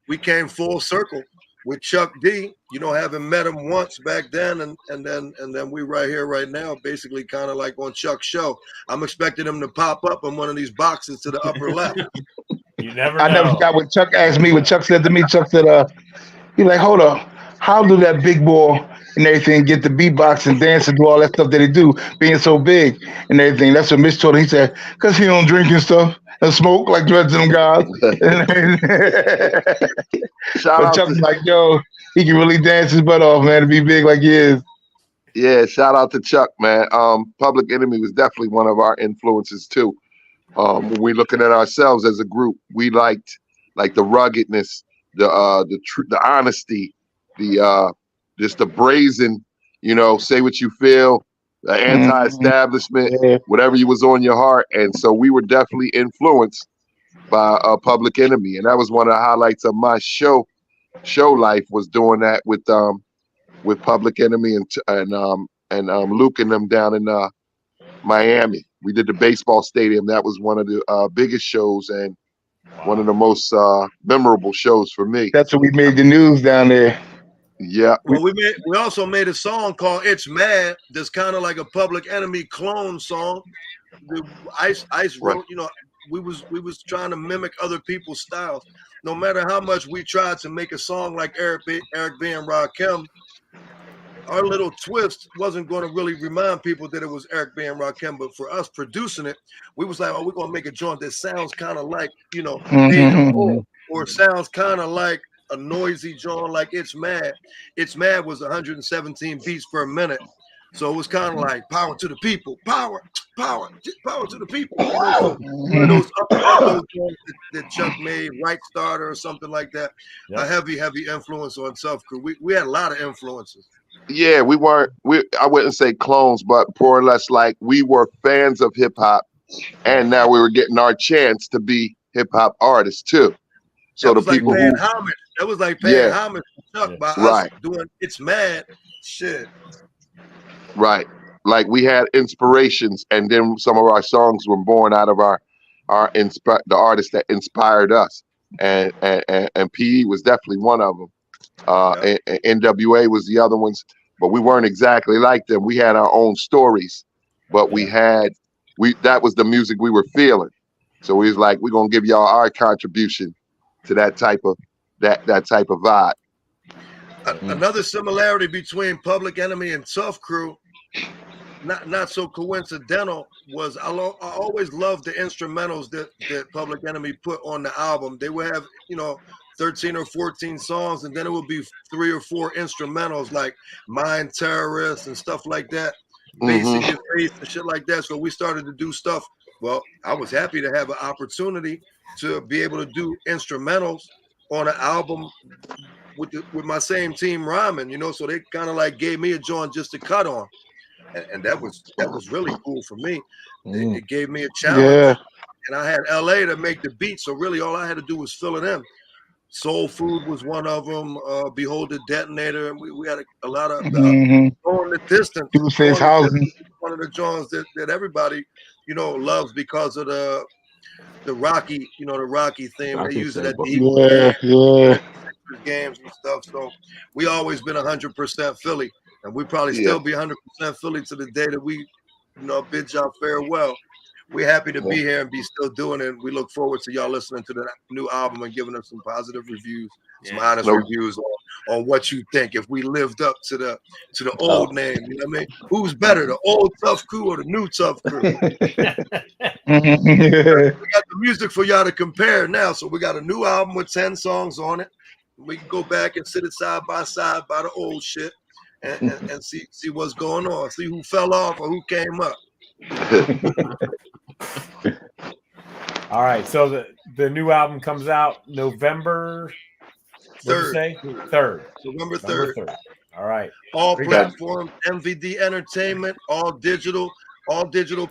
We came full circle with Chuck D, having met him once back then, and then we right here right now, basically kind of like on Chuck's show. I'm expecting him to pop up in one of these boxes to the upper left. You never know. I never forgot what Chuck asked me. What Chuck said to me, Chuck said, he's like, hold up, how do that big boy and everything get the beatbox and dance and do all that stuff that they do, being so big and everything? That's what Mitch told him. He said, because he don't drink and stuff and smoke like the rest of them guys. But Chuck's like, yo, he can really dance his butt off, man, to be big like he is. Yeah, shout out to Chuck, man. Public Enemy was definitely one of our influences too. When we're looking at ourselves as a group, we liked the ruggedness, the honesty, just the brazen, say what you feel, the anti-establishment, whatever you was on your heart. And so we were definitely influenced by Public Enemy. And that was one of the highlights of my show show life was doing that with Public Enemy and Luke and them down in Miami. We did the baseball stadium. That was one of the biggest shows and one of the most memorable shows for me. That's what we made the news down there. Yeah. Well, we also made a song called "It's Mad." That's kind of like a Public Enemy clone song. The Ice wrote, Right. you know, we was trying to mimic other people's styles. No matter how much we tried to make a song like Eric B and Rakim, our little twist wasn't going to really remind people that it was Eric B and Rakim. But for us producing it, we was like, oh, we're gonna make a joint that sounds kind of like, you know, Deja Vu, or sounds kind of like a noisy joint like It's Mad. It's Mad was 117 beats per minute. So it was kind of like power to the people, power to the people. You know, so one of those up joints that Chuck made, Right Starter or something like that. Yep. A heavy influence on Tuff Crew. We had a lot of influences. Yeah, I wouldn't say clones, but more or less like we were fans of hip hop, and now we were getting our chance to be hip hop artists too. So that was the people like paying who homage. That was like paying homage to Chuck by us doing It's Mad shit. Right. Like we had inspirations, and then some of our songs were born out of the artists that inspired us, and PE was definitely one of them. And NWA was the other ones, but we weren't exactly like them. We had our own stories, but that was the music we were feeling. So we was like, we're gonna give y'all our contribution to that type of vibe. Another similarity between Public Enemy and Tuff Crew, not so coincidental, was I always loved the instrumentals that Public Enemy put on the album. They would have, 13 or 14 songs, and then it would be 3 or 4 instrumentals like Mind Terrorist and stuff like that, Bass in Your Face and shit like that. So we started to do stuff. Well, I was happy to have an opportunity to be able to do instrumentals on an album with my same team rhyming, so they kind of like gave me a joint just to cut on. And that was really cool for me. It gave me a challenge. And I had LA to make the beat, so really all I had to do was fill it in. Soul Food was one of them. Behold the Detonator, and we had a lot of Going the Distance. One of the joints that everybody loves because of the Rocky, the Rocky theme. They use it at the games and stuff. So we always been 100% Philly, and we probably still be 100% Philly to the day that we bid y'all farewell. We're happy to be here and be still doing it. We look forward to y'all listening to the new album and giving us some positive reviews, some honest reviews on what you think. If we lived up to the old name, you know what I mean? Who's better, the old Tuff Crew or the new Tuff Crew? We got the music for y'all to compare now. So we got a new album with 10 songs on it. We can go back and sit it side by side by the old shit and see what's going on. See who fell off or who came up. All right, so the new album comes out November 3rd. November 3rd. All right. All platforms, MVD Entertainment, all digital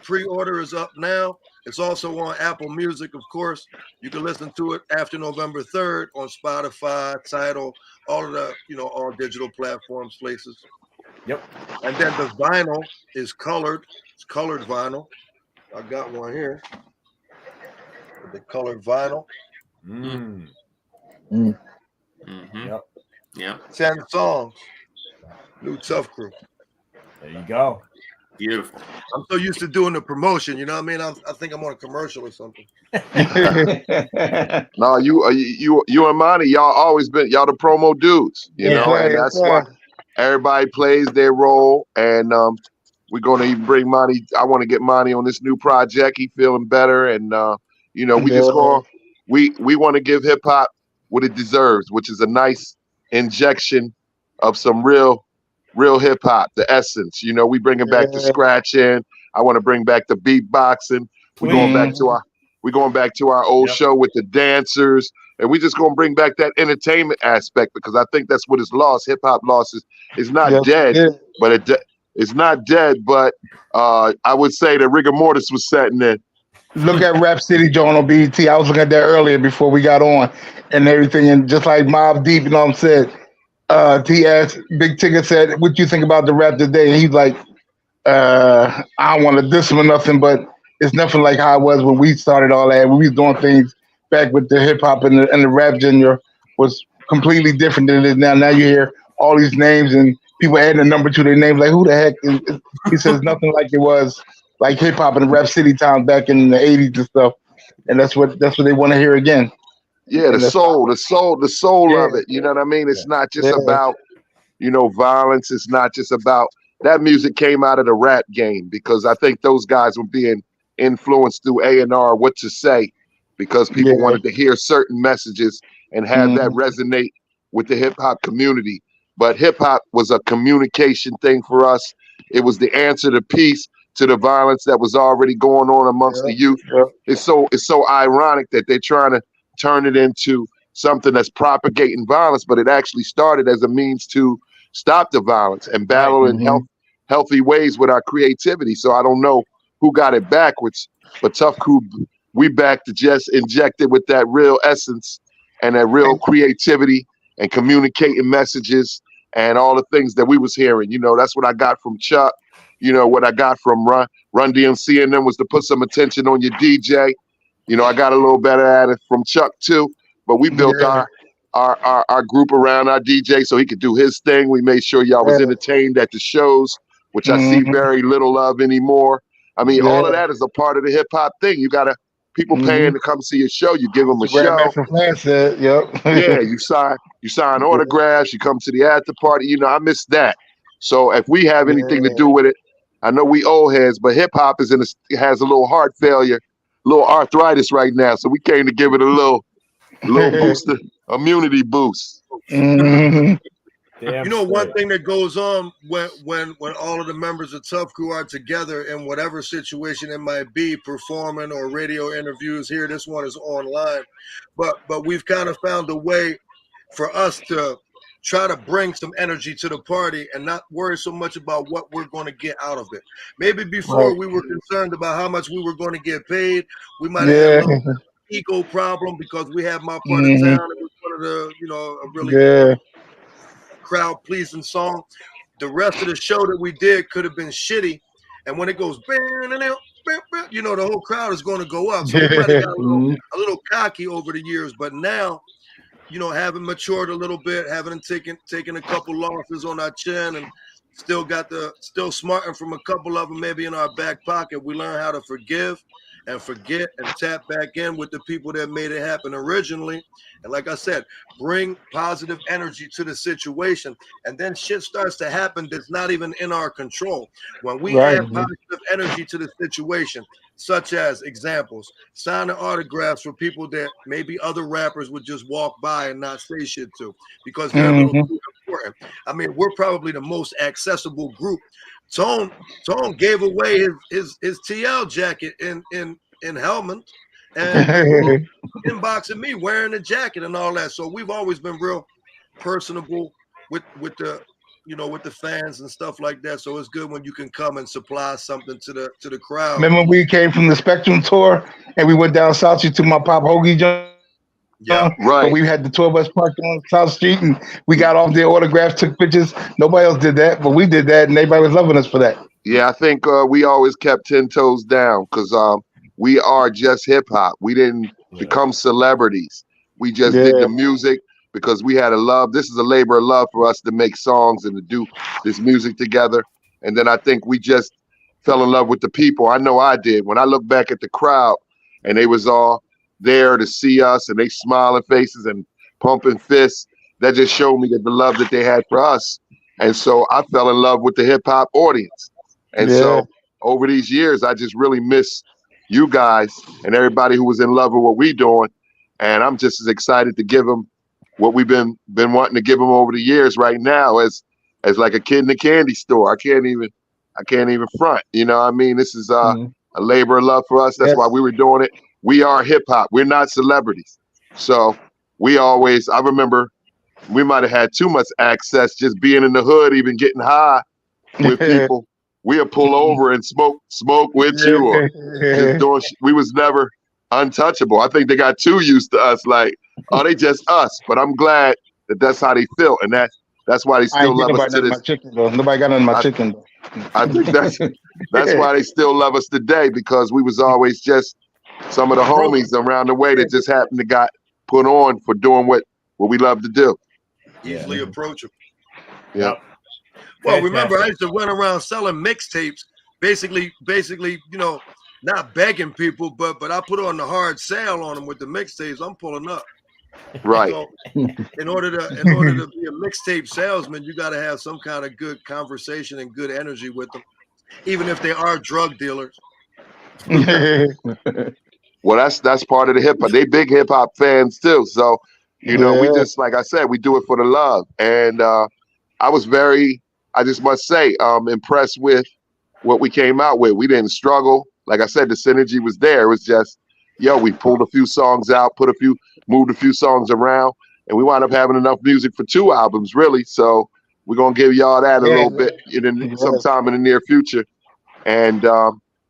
pre-order is up now. It's also on Apple Music, of course. You can listen to it after November 3rd on Spotify, Tidal, all of the, all digital platforms, places. Yep. And then the vinyl is colored. It's colored vinyl. I got one here. The colored vinyl. Yep. 10 songs. New Tuff Crew. There you go. Beautiful. I'm so used to doing the promotion, you know what I mean? I think I'm on a commercial or something. No, you and Monty, y'all always been the promo dudes, and that's why everybody plays their role. And we're gonna even bring Monty. I want to get Monty on this new project. He feeling better, and we want to give hip hop what it deserves, which is a nice injection of some real hip hop, the essence. We bringing back the scratching. I want to bring back the beatboxing. We're going back to our old show with the dancers, and we just gonna bring back that entertainment aspect, because I think that's what is lost. Hip hop lost is not dead, but it's not dead. But I would say the rigor mortis was setting in. Look at Rap City Joint on BET. I was looking at that earlier before we got on and everything. And just like Mob Deep, you know what I'm saying? He asked, Big Ticket said, what you think about the rap today? And he's like, I don't want to diss him or nothing, but it's nothing like how it was when we started all that. When we was doing things back with the hip hop and the rap genre was completely different than it is now. Now you hear all these names and people adding a number to their names. Like, who the heck? He says nothing like it was like hip hop and Rap City times back in the '80s and stuff. And that's what they want to hear again. Yeah, the soul of it. You know what I mean? It's not just about, violence. It's not just about that music came out of the rap game because I think those guys were being influenced through A&R, what to say, because people wanted to hear certain messages and have that resonate with the hip hop community. But hip hop was a communication thing for us. It was the answer to peace, to the violence that was already going on amongst the youth. It's so ironic that they're trying to turn it into something that's propagating violence, but it actually started as a means to stop the violence and battle in healthy ways with our creativity. So I don't know who got it backwards, but Tuff Crew, we back to just inject it with that real essence and that real creativity and communicating messages and all the things that we was hearing. That's what I got from Chuck. What I got from Run DMC and them was to put some attention on your DJ. I got a little better at it from Chuck too, but we built our group around our DJ so he could do his thing. We made sure y'all was entertained at the shows, which I see very little of anymore. I mean, all of that is a part of the hip hop thing. You got people paying to come see your show. You give them a show. Yeah, you sign autographs. You come to the after party. I miss that. So if we have anything to do with it, I know we old heads, but hip hop has a little heart failure, a little arthritis right now. So we came to give it a little boost, immunity boost. One thing that goes on when all of the members of Tuff Crew are together in whatever situation it might be, performing or radio interviews here, this one is online, but we've kind of found a way for us to try to bring some energy to the party and not worry so much about what we're going to get out of it. Maybe before we were concerned about how much we were going to get paid. We might have had a little ego problem because we had My Part of Town. It was one of the, a really crowd pleasing song. The rest of the show that we did could have been shitty. And when it goes, the whole crowd is going to go up. So we might have got a little cocky over the years, but now, having matured a little bit, having taken a couple losses on our chin and still smarting from a couple of them maybe in our back pocket, we learn how to forgive and forget and tap back in with the people that made it happen originally. And like I said, bring positive energy to the situation. And then shit starts to happen that's not even in our control. When we add positive energy to the situation, such as examples, signing autographs for people that maybe other rappers would just walk by and not say shit to because they're a little too important. I mean, we're probably the most accessible group. Tone gave away his TL jacket in Helmand and inboxing me wearing the jacket and all that. So we've always been real personable with the fans and stuff like that. So it's good when you can come and supply something to the crowd. Remember when we came from the Spectrum tour and we went down South Street to my Pop Hoagie joint? Yeah, right. But we had the tour bus parked on South Street and we got off their autographs, took pictures. Nobody else did that, but we did that and everybody was loving us for that. Yeah, I think we always kept 10 toes down because we are just hip hop. We didn't become celebrities. We just did the music because we had a love. This is a labor of love for us to make songs and to do this music together. And then I think we just fell in love with the people. I know I did. When I look back at the crowd and they was all there to see us and they smiling faces and pumping fists, that just showed me that the love that they had for us. And so I fell in love with the hip hop audience. And so over these years, I just really miss you guys and everybody who was in love with what we doing. And I'm just as excited to give them what we've been wanting to give them over the years right now as like a kid in a candy store. I can't even front. You know what I mean? This is a labor of love for us. That's why we were doing it. We are hip hop. We're not celebrities. So I remember we might have had too much access just being in the hood, even getting high with people. we'll pull over and smoke with you, or just doing. We was never untouchable. I think they got too used to us. Like, oh, they just us. But I'm glad that that's how they feel, and that's why they still love us to this. Nobody got none of my chicken though. I think that's why they still love us today, because we was always just some of the homies around the way that just happened to got put on for doing what we love to do. Easily approachable. Yep. Well, remember, I used to run around selling mixtapes, basically, not begging people, but I put on the hard sale on them with the mixtapes. I'm pulling up. Right. So in order to be a mixtape salesman, you got to have some kind of good conversation and good energy with them, even if they are drug dealers. Well, that's part of the hip hop. They big hip hop fans too. So, we just, like I said, we do it for the love. And I just must say, impressed with what we came out with. We didn't struggle. Like I said, the synergy was there. It was just, we pulled a few songs out, moved a few songs around, and we wound up having enough music for 2 albums, really. So we're gonna give y'all that a little bit sometime in the near future, and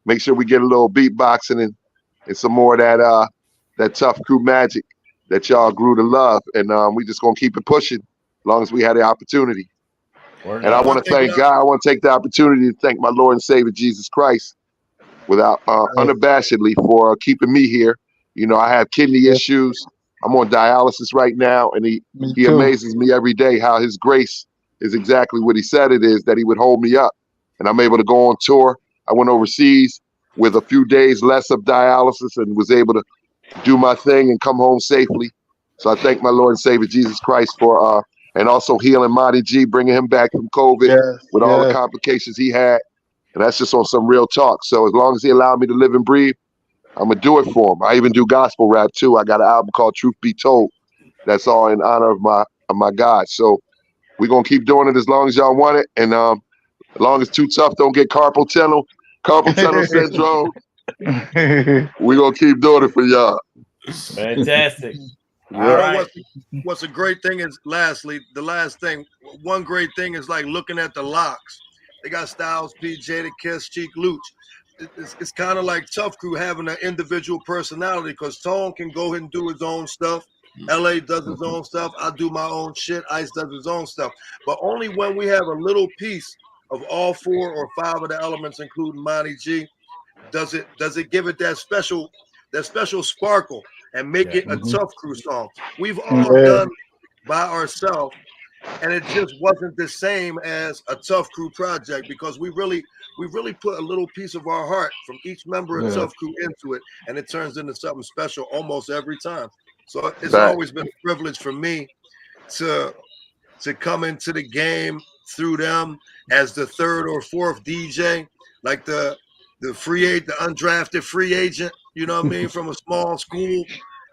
make sure we get a little beatboxing and some more of that Tuff Crew magic that y'all grew to love, and we just gonna keep it pushing as long as we had the opportunity. And I want to thank God. I want to take the opportunity to thank my Lord and Savior Jesus Christ, without unabashedly, for keeping me here. I have kidney issues. I'm on dialysis right now, and he amazes me every day how his grace is exactly what he said it is, that he would hold me up. And I'm able to go on tour. I went overseas with a few days less of dialysis and was able to do my thing and come home safely. So I thank my Lord and Savior Jesus Christ for, and also healing Monty G, bringing him back from COVID with all the complications he had. And that's just on some real talk. So as long as he allowed me to live and breathe, I'm going to do it for him. I even do gospel rap too. I got an album called Truth Be Told. That's all in honor of my God. So we're going to keep doing it as long as y'all want it. And as long as Too Tough don't get carpal tunnel syndrome, we're going to keep doing it for y'all. Fantastic. All right. What's a great thing is, lastly, the last thing, one great thing is like looking at the locks. They got Styles, P, Jada Kiss, Cheek, Luch. It's kind of like Tuff Crew having an individual personality, because Tone can go ahead and do his own stuff. LA does his own stuff. I do my own shit. Ice does his own stuff. But only when we have a little piece of all 4 or 5 of the elements, including Monty G, does it give it that special sparkle and make it a Tuff Crew song. We've all done by ourselves, and it just wasn't the same as a Tuff Crew project, because we really put a little piece of our heart from each member of Tuff Crew into it, and it turns into something special almost every time. So it's always been a privilege for me to come into the game through them as the 3rd or 4th DJ, like the undrafted free agent, you know what I mean, from a small school.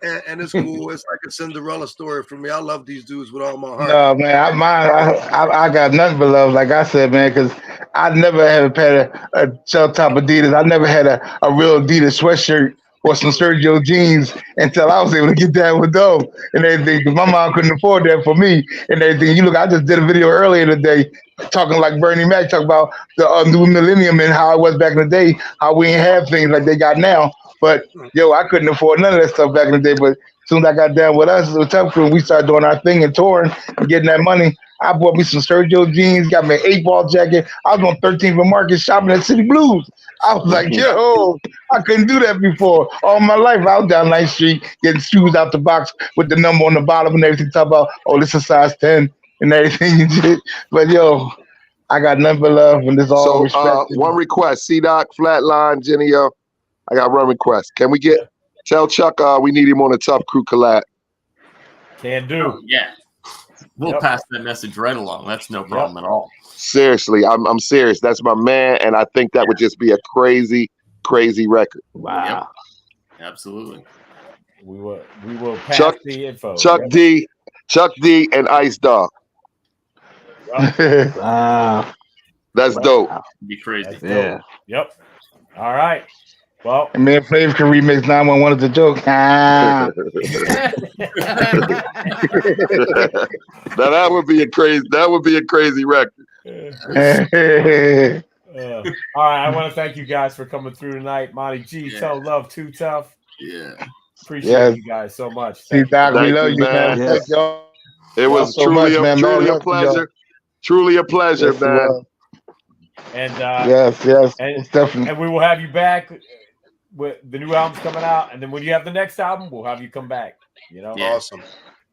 And it's cool. It's like a Cinderella story for me. I love these dudes with all my heart. No, man, I got nothing but love, like I said, man, because I never have had a shell top Adidas. I never had a real Adidas sweatshirt or some Sergio jeans until I was able to get that with those and everything. Because my mom couldn't afford that for me and everything. You look, I just did a video earlier today talking like Bernie Mac, talking about the new millennium and how it was back in the day, how we ain't have things like they got now. But I couldn't afford none of that stuff back in the day. But as soon as I got down with us, with Tuff Crew, we started doing our thing and touring and getting that money. I bought me some Sergio jeans, got me an 8-ball jacket. I was on 13th Market shopping at City Blues. I was like, I couldn't do that before. All my life, I was down 9th Street getting shoes out the box with the number on the bottom and everything. Talk about, this is size 10 and everything. But I got nothing but love and this all respect. One request, C-Doc, Flatline, Jenny, I got one request. Can we tell Chuck we need him on a Tuff Crew collab? Can do. Yeah. We'll pass that message right along. That's no problem at all. Seriously, I'm serious. That's my man, and I think that would just be a crazy, crazy record. Wow. Yep. Absolutely. We will pass the info. Chuck D, and Ice Dog. Wow. That's dope. It'd be crazy. Yeah. Yep. All right. Well, and me and Flav can remix 911 as a joke. Now that would be a crazy record. All right, I want to thank you guys for coming through tonight. Monty G, Tell Love, Too Tough. Yeah. Appreciate you guys so much. See, Doc, we love you, man. Yes. Thank y'all. It was so truly much, man. truly Man, a love to y'all. pleasure. Truly a pleasure, Yes, it man. was. And yes, it's definitely. And we will have you back with the new album's coming out, and then when you have the next album, we'll have you come back. You know, Awesome.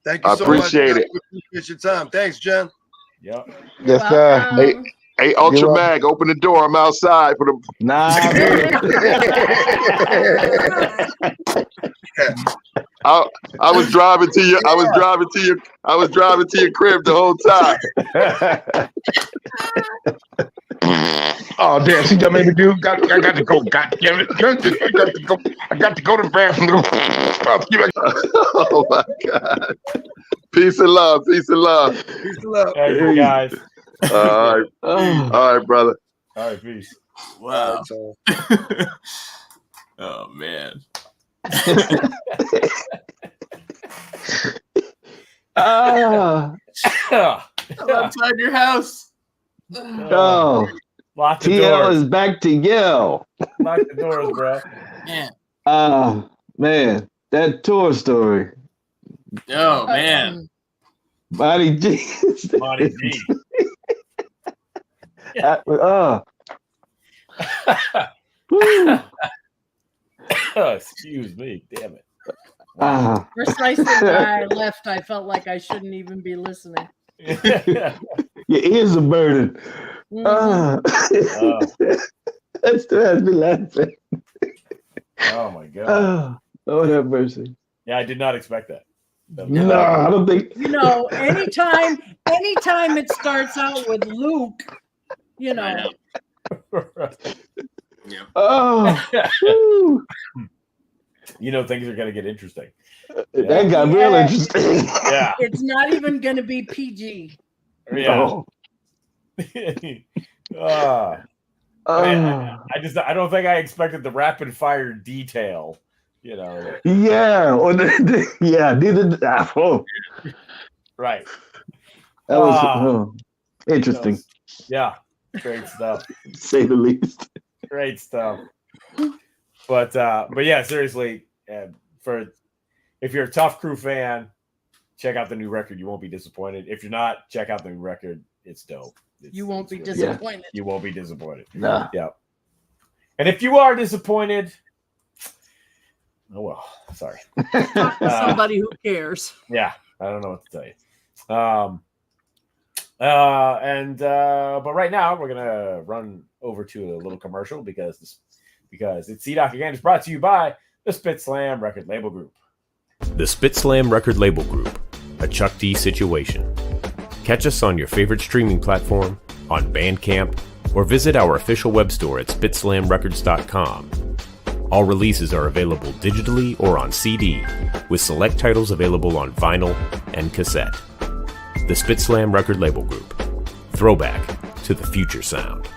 Thank you I so much. appreciate it. We appreciate your time. Thanks, Jen. Yep. Yes, sir. Hey, Ultra Mag, open the door. I'm outside for the. Nah, I was driving to you. I was driving to your crib the whole time. Oh damn! She just made me do. I got to go. God damn it! I got to go to the bathroom. Oh my God! Peace and love. Peace and love. Peace and love. Thank you guys. All right, brother. All right, peace. Wow. Oh man. oh, I'm outside your house. Lock the TL doors. is back to Yale. Lock the doors, bro. Yeah. Man, that tour story. Oh man. Monty G. Monty G. Excuse me. Damn it. Precisely why I left, I felt like I shouldn't even be listening. Your ears are burning. That still has me laughing. Oh my God. Lord have mercy. Yeah, I did not expect that. No, I don't think. You know, anytime it starts out with Luke, you know. Yeah. Oh, you know, things are going to get interesting. That got real interesting. Yeah. It's not even going to be PG. Yeah. Man, I don't think I expected the rapid fire detail. You know. Yeah. Right. That was interesting. Yeah. Great stuff. To say the least. Great stuff. But yeah, seriously, if you're a Tuff Crew fan, check out the new record. You won't be disappointed. If you're not, check out the new record. It's dope. You won't be disappointed. You won't be disappointed. Nah. Yeah. And if you are disappointed, oh well, sorry. Talk to somebody who cares. Yeah, I don't know what to tell you. But right now we're gonna run over to a little commercial because it's C-Doc again. It's brought to you by the Spit Slam Record Label Group. The Spit Slam Record Label Group, a Chuck D situation. Catch us on your favorite streaming platform, on Bandcamp, or visit our official web store at spitslamrecords.com. All releases are available digitally or on CD, with select titles available on vinyl and cassette. The Spit Slam Record Label Group. Throwback to the future sound.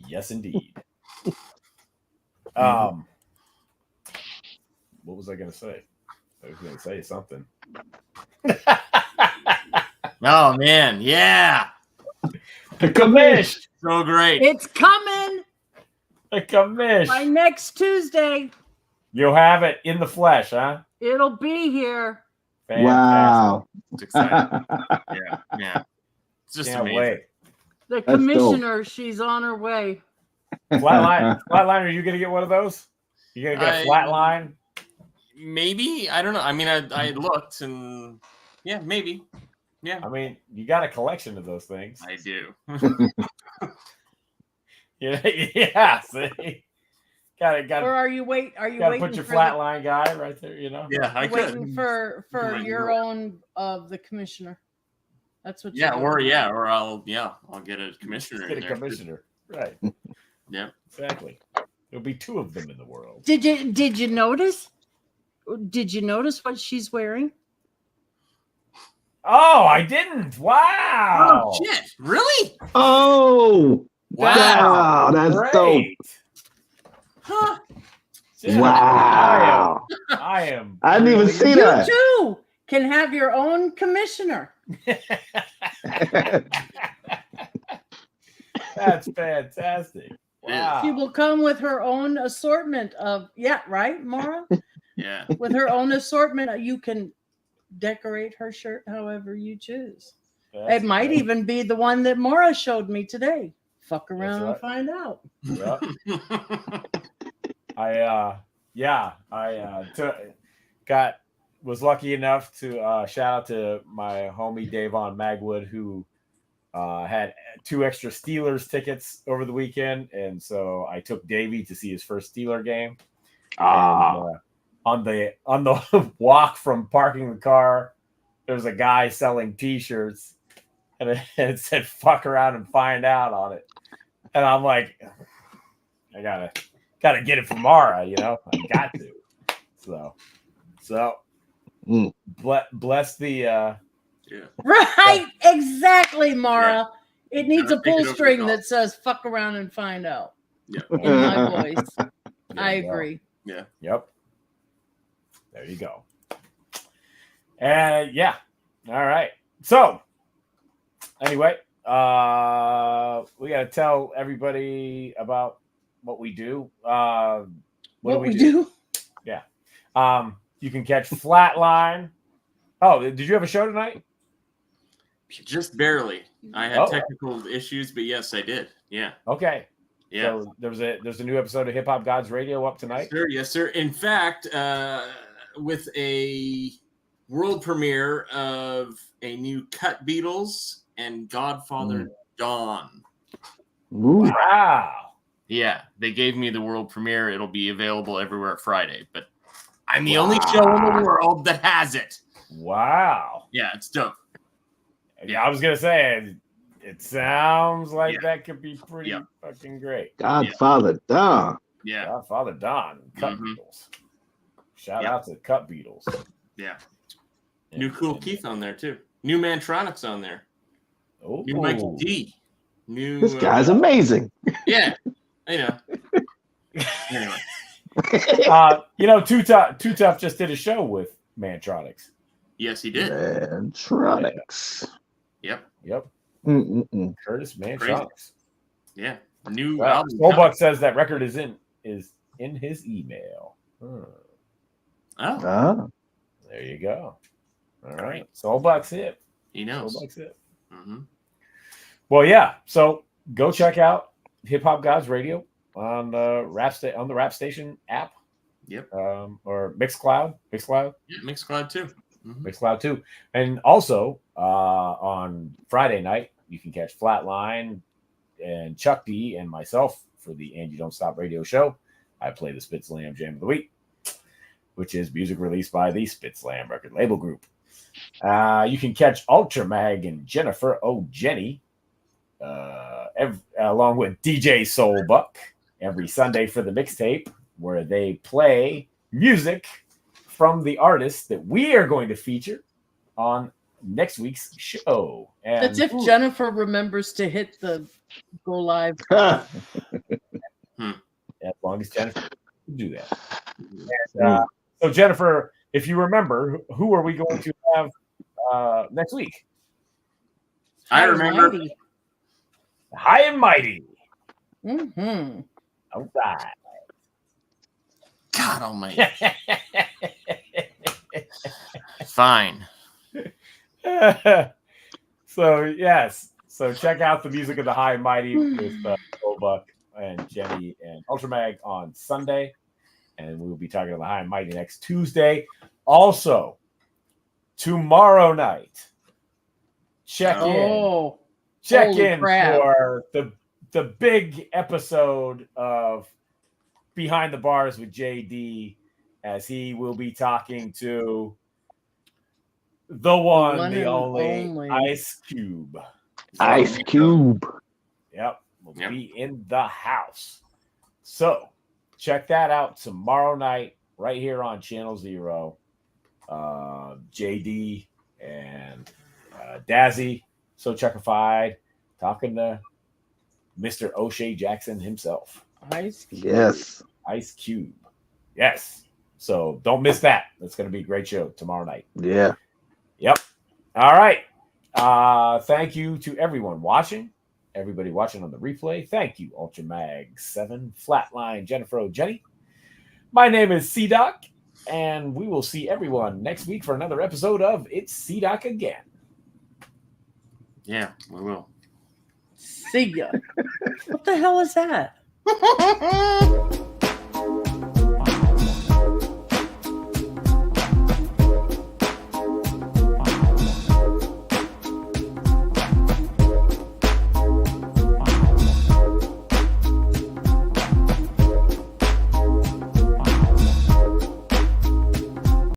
Yes, indeed. What was I going to say? I was going to say something. Oh man, yeah. The commish. So great. It's coming. The commish. By next Tuesday. You'll have it in the flesh, huh? It'll be here. Fantastic. Wow. It's exciting. Yeah. It's just Can't amazing. wait. The commissioner, she's on her way. Flatline, are you gonna get one of those? You gonna get a flatline? Maybe, I don't know. I mean, I looked and yeah, maybe. Yeah. I mean, you got a collection of those things. I do. Yeah. See, got. Or are you waiting? Put your flatline guy right there. You know. Yeah, I waiting could. for your own of the commissioner. That's what. Or I'll get a commissioner. Get a commissioner, right? Yeah, exactly. There'll be two of them in the world. Did you notice? Did you notice what she's wearing? Oh, I didn't. Wow. Oh shit! Really? Oh. Wow. That's great. dope. Huh? Wow. I am. I didn't even see You that. too can have your own commissioner. That's fantastic. Wow. She will come with her own assortment of right, Mara? Yeah. With her own assortment, you can decorate her shirt however you choose. It might even be the one that Mara showed me today. Fuck around and find out. Yep. Was lucky enough to shout out to my homie Davon Magwood, who had 2 extra Steelers tickets over the weekend, and so I took Davey to see his first Steeler game. And, on the walk from parking the car, there was a guy selling T-shirts, and it said "fuck around and find out" on it, and I'm like, I gotta get it from Mara, I got to. So bless the. Right, exactly, Mara. Yeah. It needs a pull string that says "fuck around and find out." Yeah, in my voice. I agree. Yeah. Yep. There you go. And all right. So anyway, we got to tell everybody about what we do. What do we do? Yeah. You can catch Flatline. Oh, did you have a show tonight? Just barely. I had technical issues, but yes, I did. Yeah. Okay. Yeah. So there's a new episode of Hip Hop Gods Radio up tonight. Yes, sir. In fact, with a world premiere of a new Cut Beatles and Godfather Dawn. Ooh. Wow. Yeah, they gave me the world premiere. It'll be available everywhere Friday, but I'm the only show in the world that has it. Wow. Yeah, it's dope. Yeah, I was gonna say it sounds like that could be pretty fucking great. Godfather Don. Yeah. Godfather Don. Cut Beatles. Shout out to Cut Beatles. Yeah. New Cool Keith on there too. New Mantronics on there. Ooh. New Mikey D. New. This guy's amazing. Yeah. I know. Anyway. Too Tough just did a show with Mantronics. Yes, he did. Mantronics. Yep. Curtis Mantronics. Yeah. New album. Soulbuck says that record is in his email. Oh. There you go. All right. Soulbuck's it. He knows. Soulbuck's it. Mm-hmm. Well, yeah. So go check out Hip Hop Gods Radio on the Rap Station app. Yep. Or Mixcloud. Yeah, Mixcloud too. Mm-hmm. Mixcloud too. And also on Friday night, you can catch Flatline and Chuck D and myself for the And You Don't Stop radio show. I play the Spit Slam Jam of the Week, which is music released by the Spit Slam record label group. You can catch Ultra Mag and Jennifer Jenny along with DJ Soulbuck every Sunday for the mixtape, where they play music from the artists that we are going to feature on next week's show. And that's if Jennifer remembers to hit the go live. As long as Jennifer can do that. And, so Jennifer, if you remember, who are we going to have next week? I remember. High and Mighty. Mm-hmm. All right. God almighty. Fine. So check out the music of the High and Mighty with Soulbuck and Jenny and Ultramag on Sunday, and we will be talking to the High and Mighty next Tuesday. Also, tomorrow night, check in for the big episode of Behind the Bars with JD, as he will be talking to the one the only Ice Cube. Ice Cube. Yep. Will be in the house. So check that out tomorrow night right here on Channel Zero. JD and Dazzy, So Chuckified, talking to Mr. O'Shea Jackson himself. Ice Cube. Yes. Ice Cube. Yes. So don't miss that. That's going to be a great show tomorrow night. Yeah. Yep. All right. Thank you to everyone watching, everybody watching on the replay. Thank you, UltraMag7, Flatline, Jennifer O. Jenny. My name is C-Doc, and we will see everyone next week for another episode of It's C-Doc Again. Yeah, we will. See ya. What the hell is that?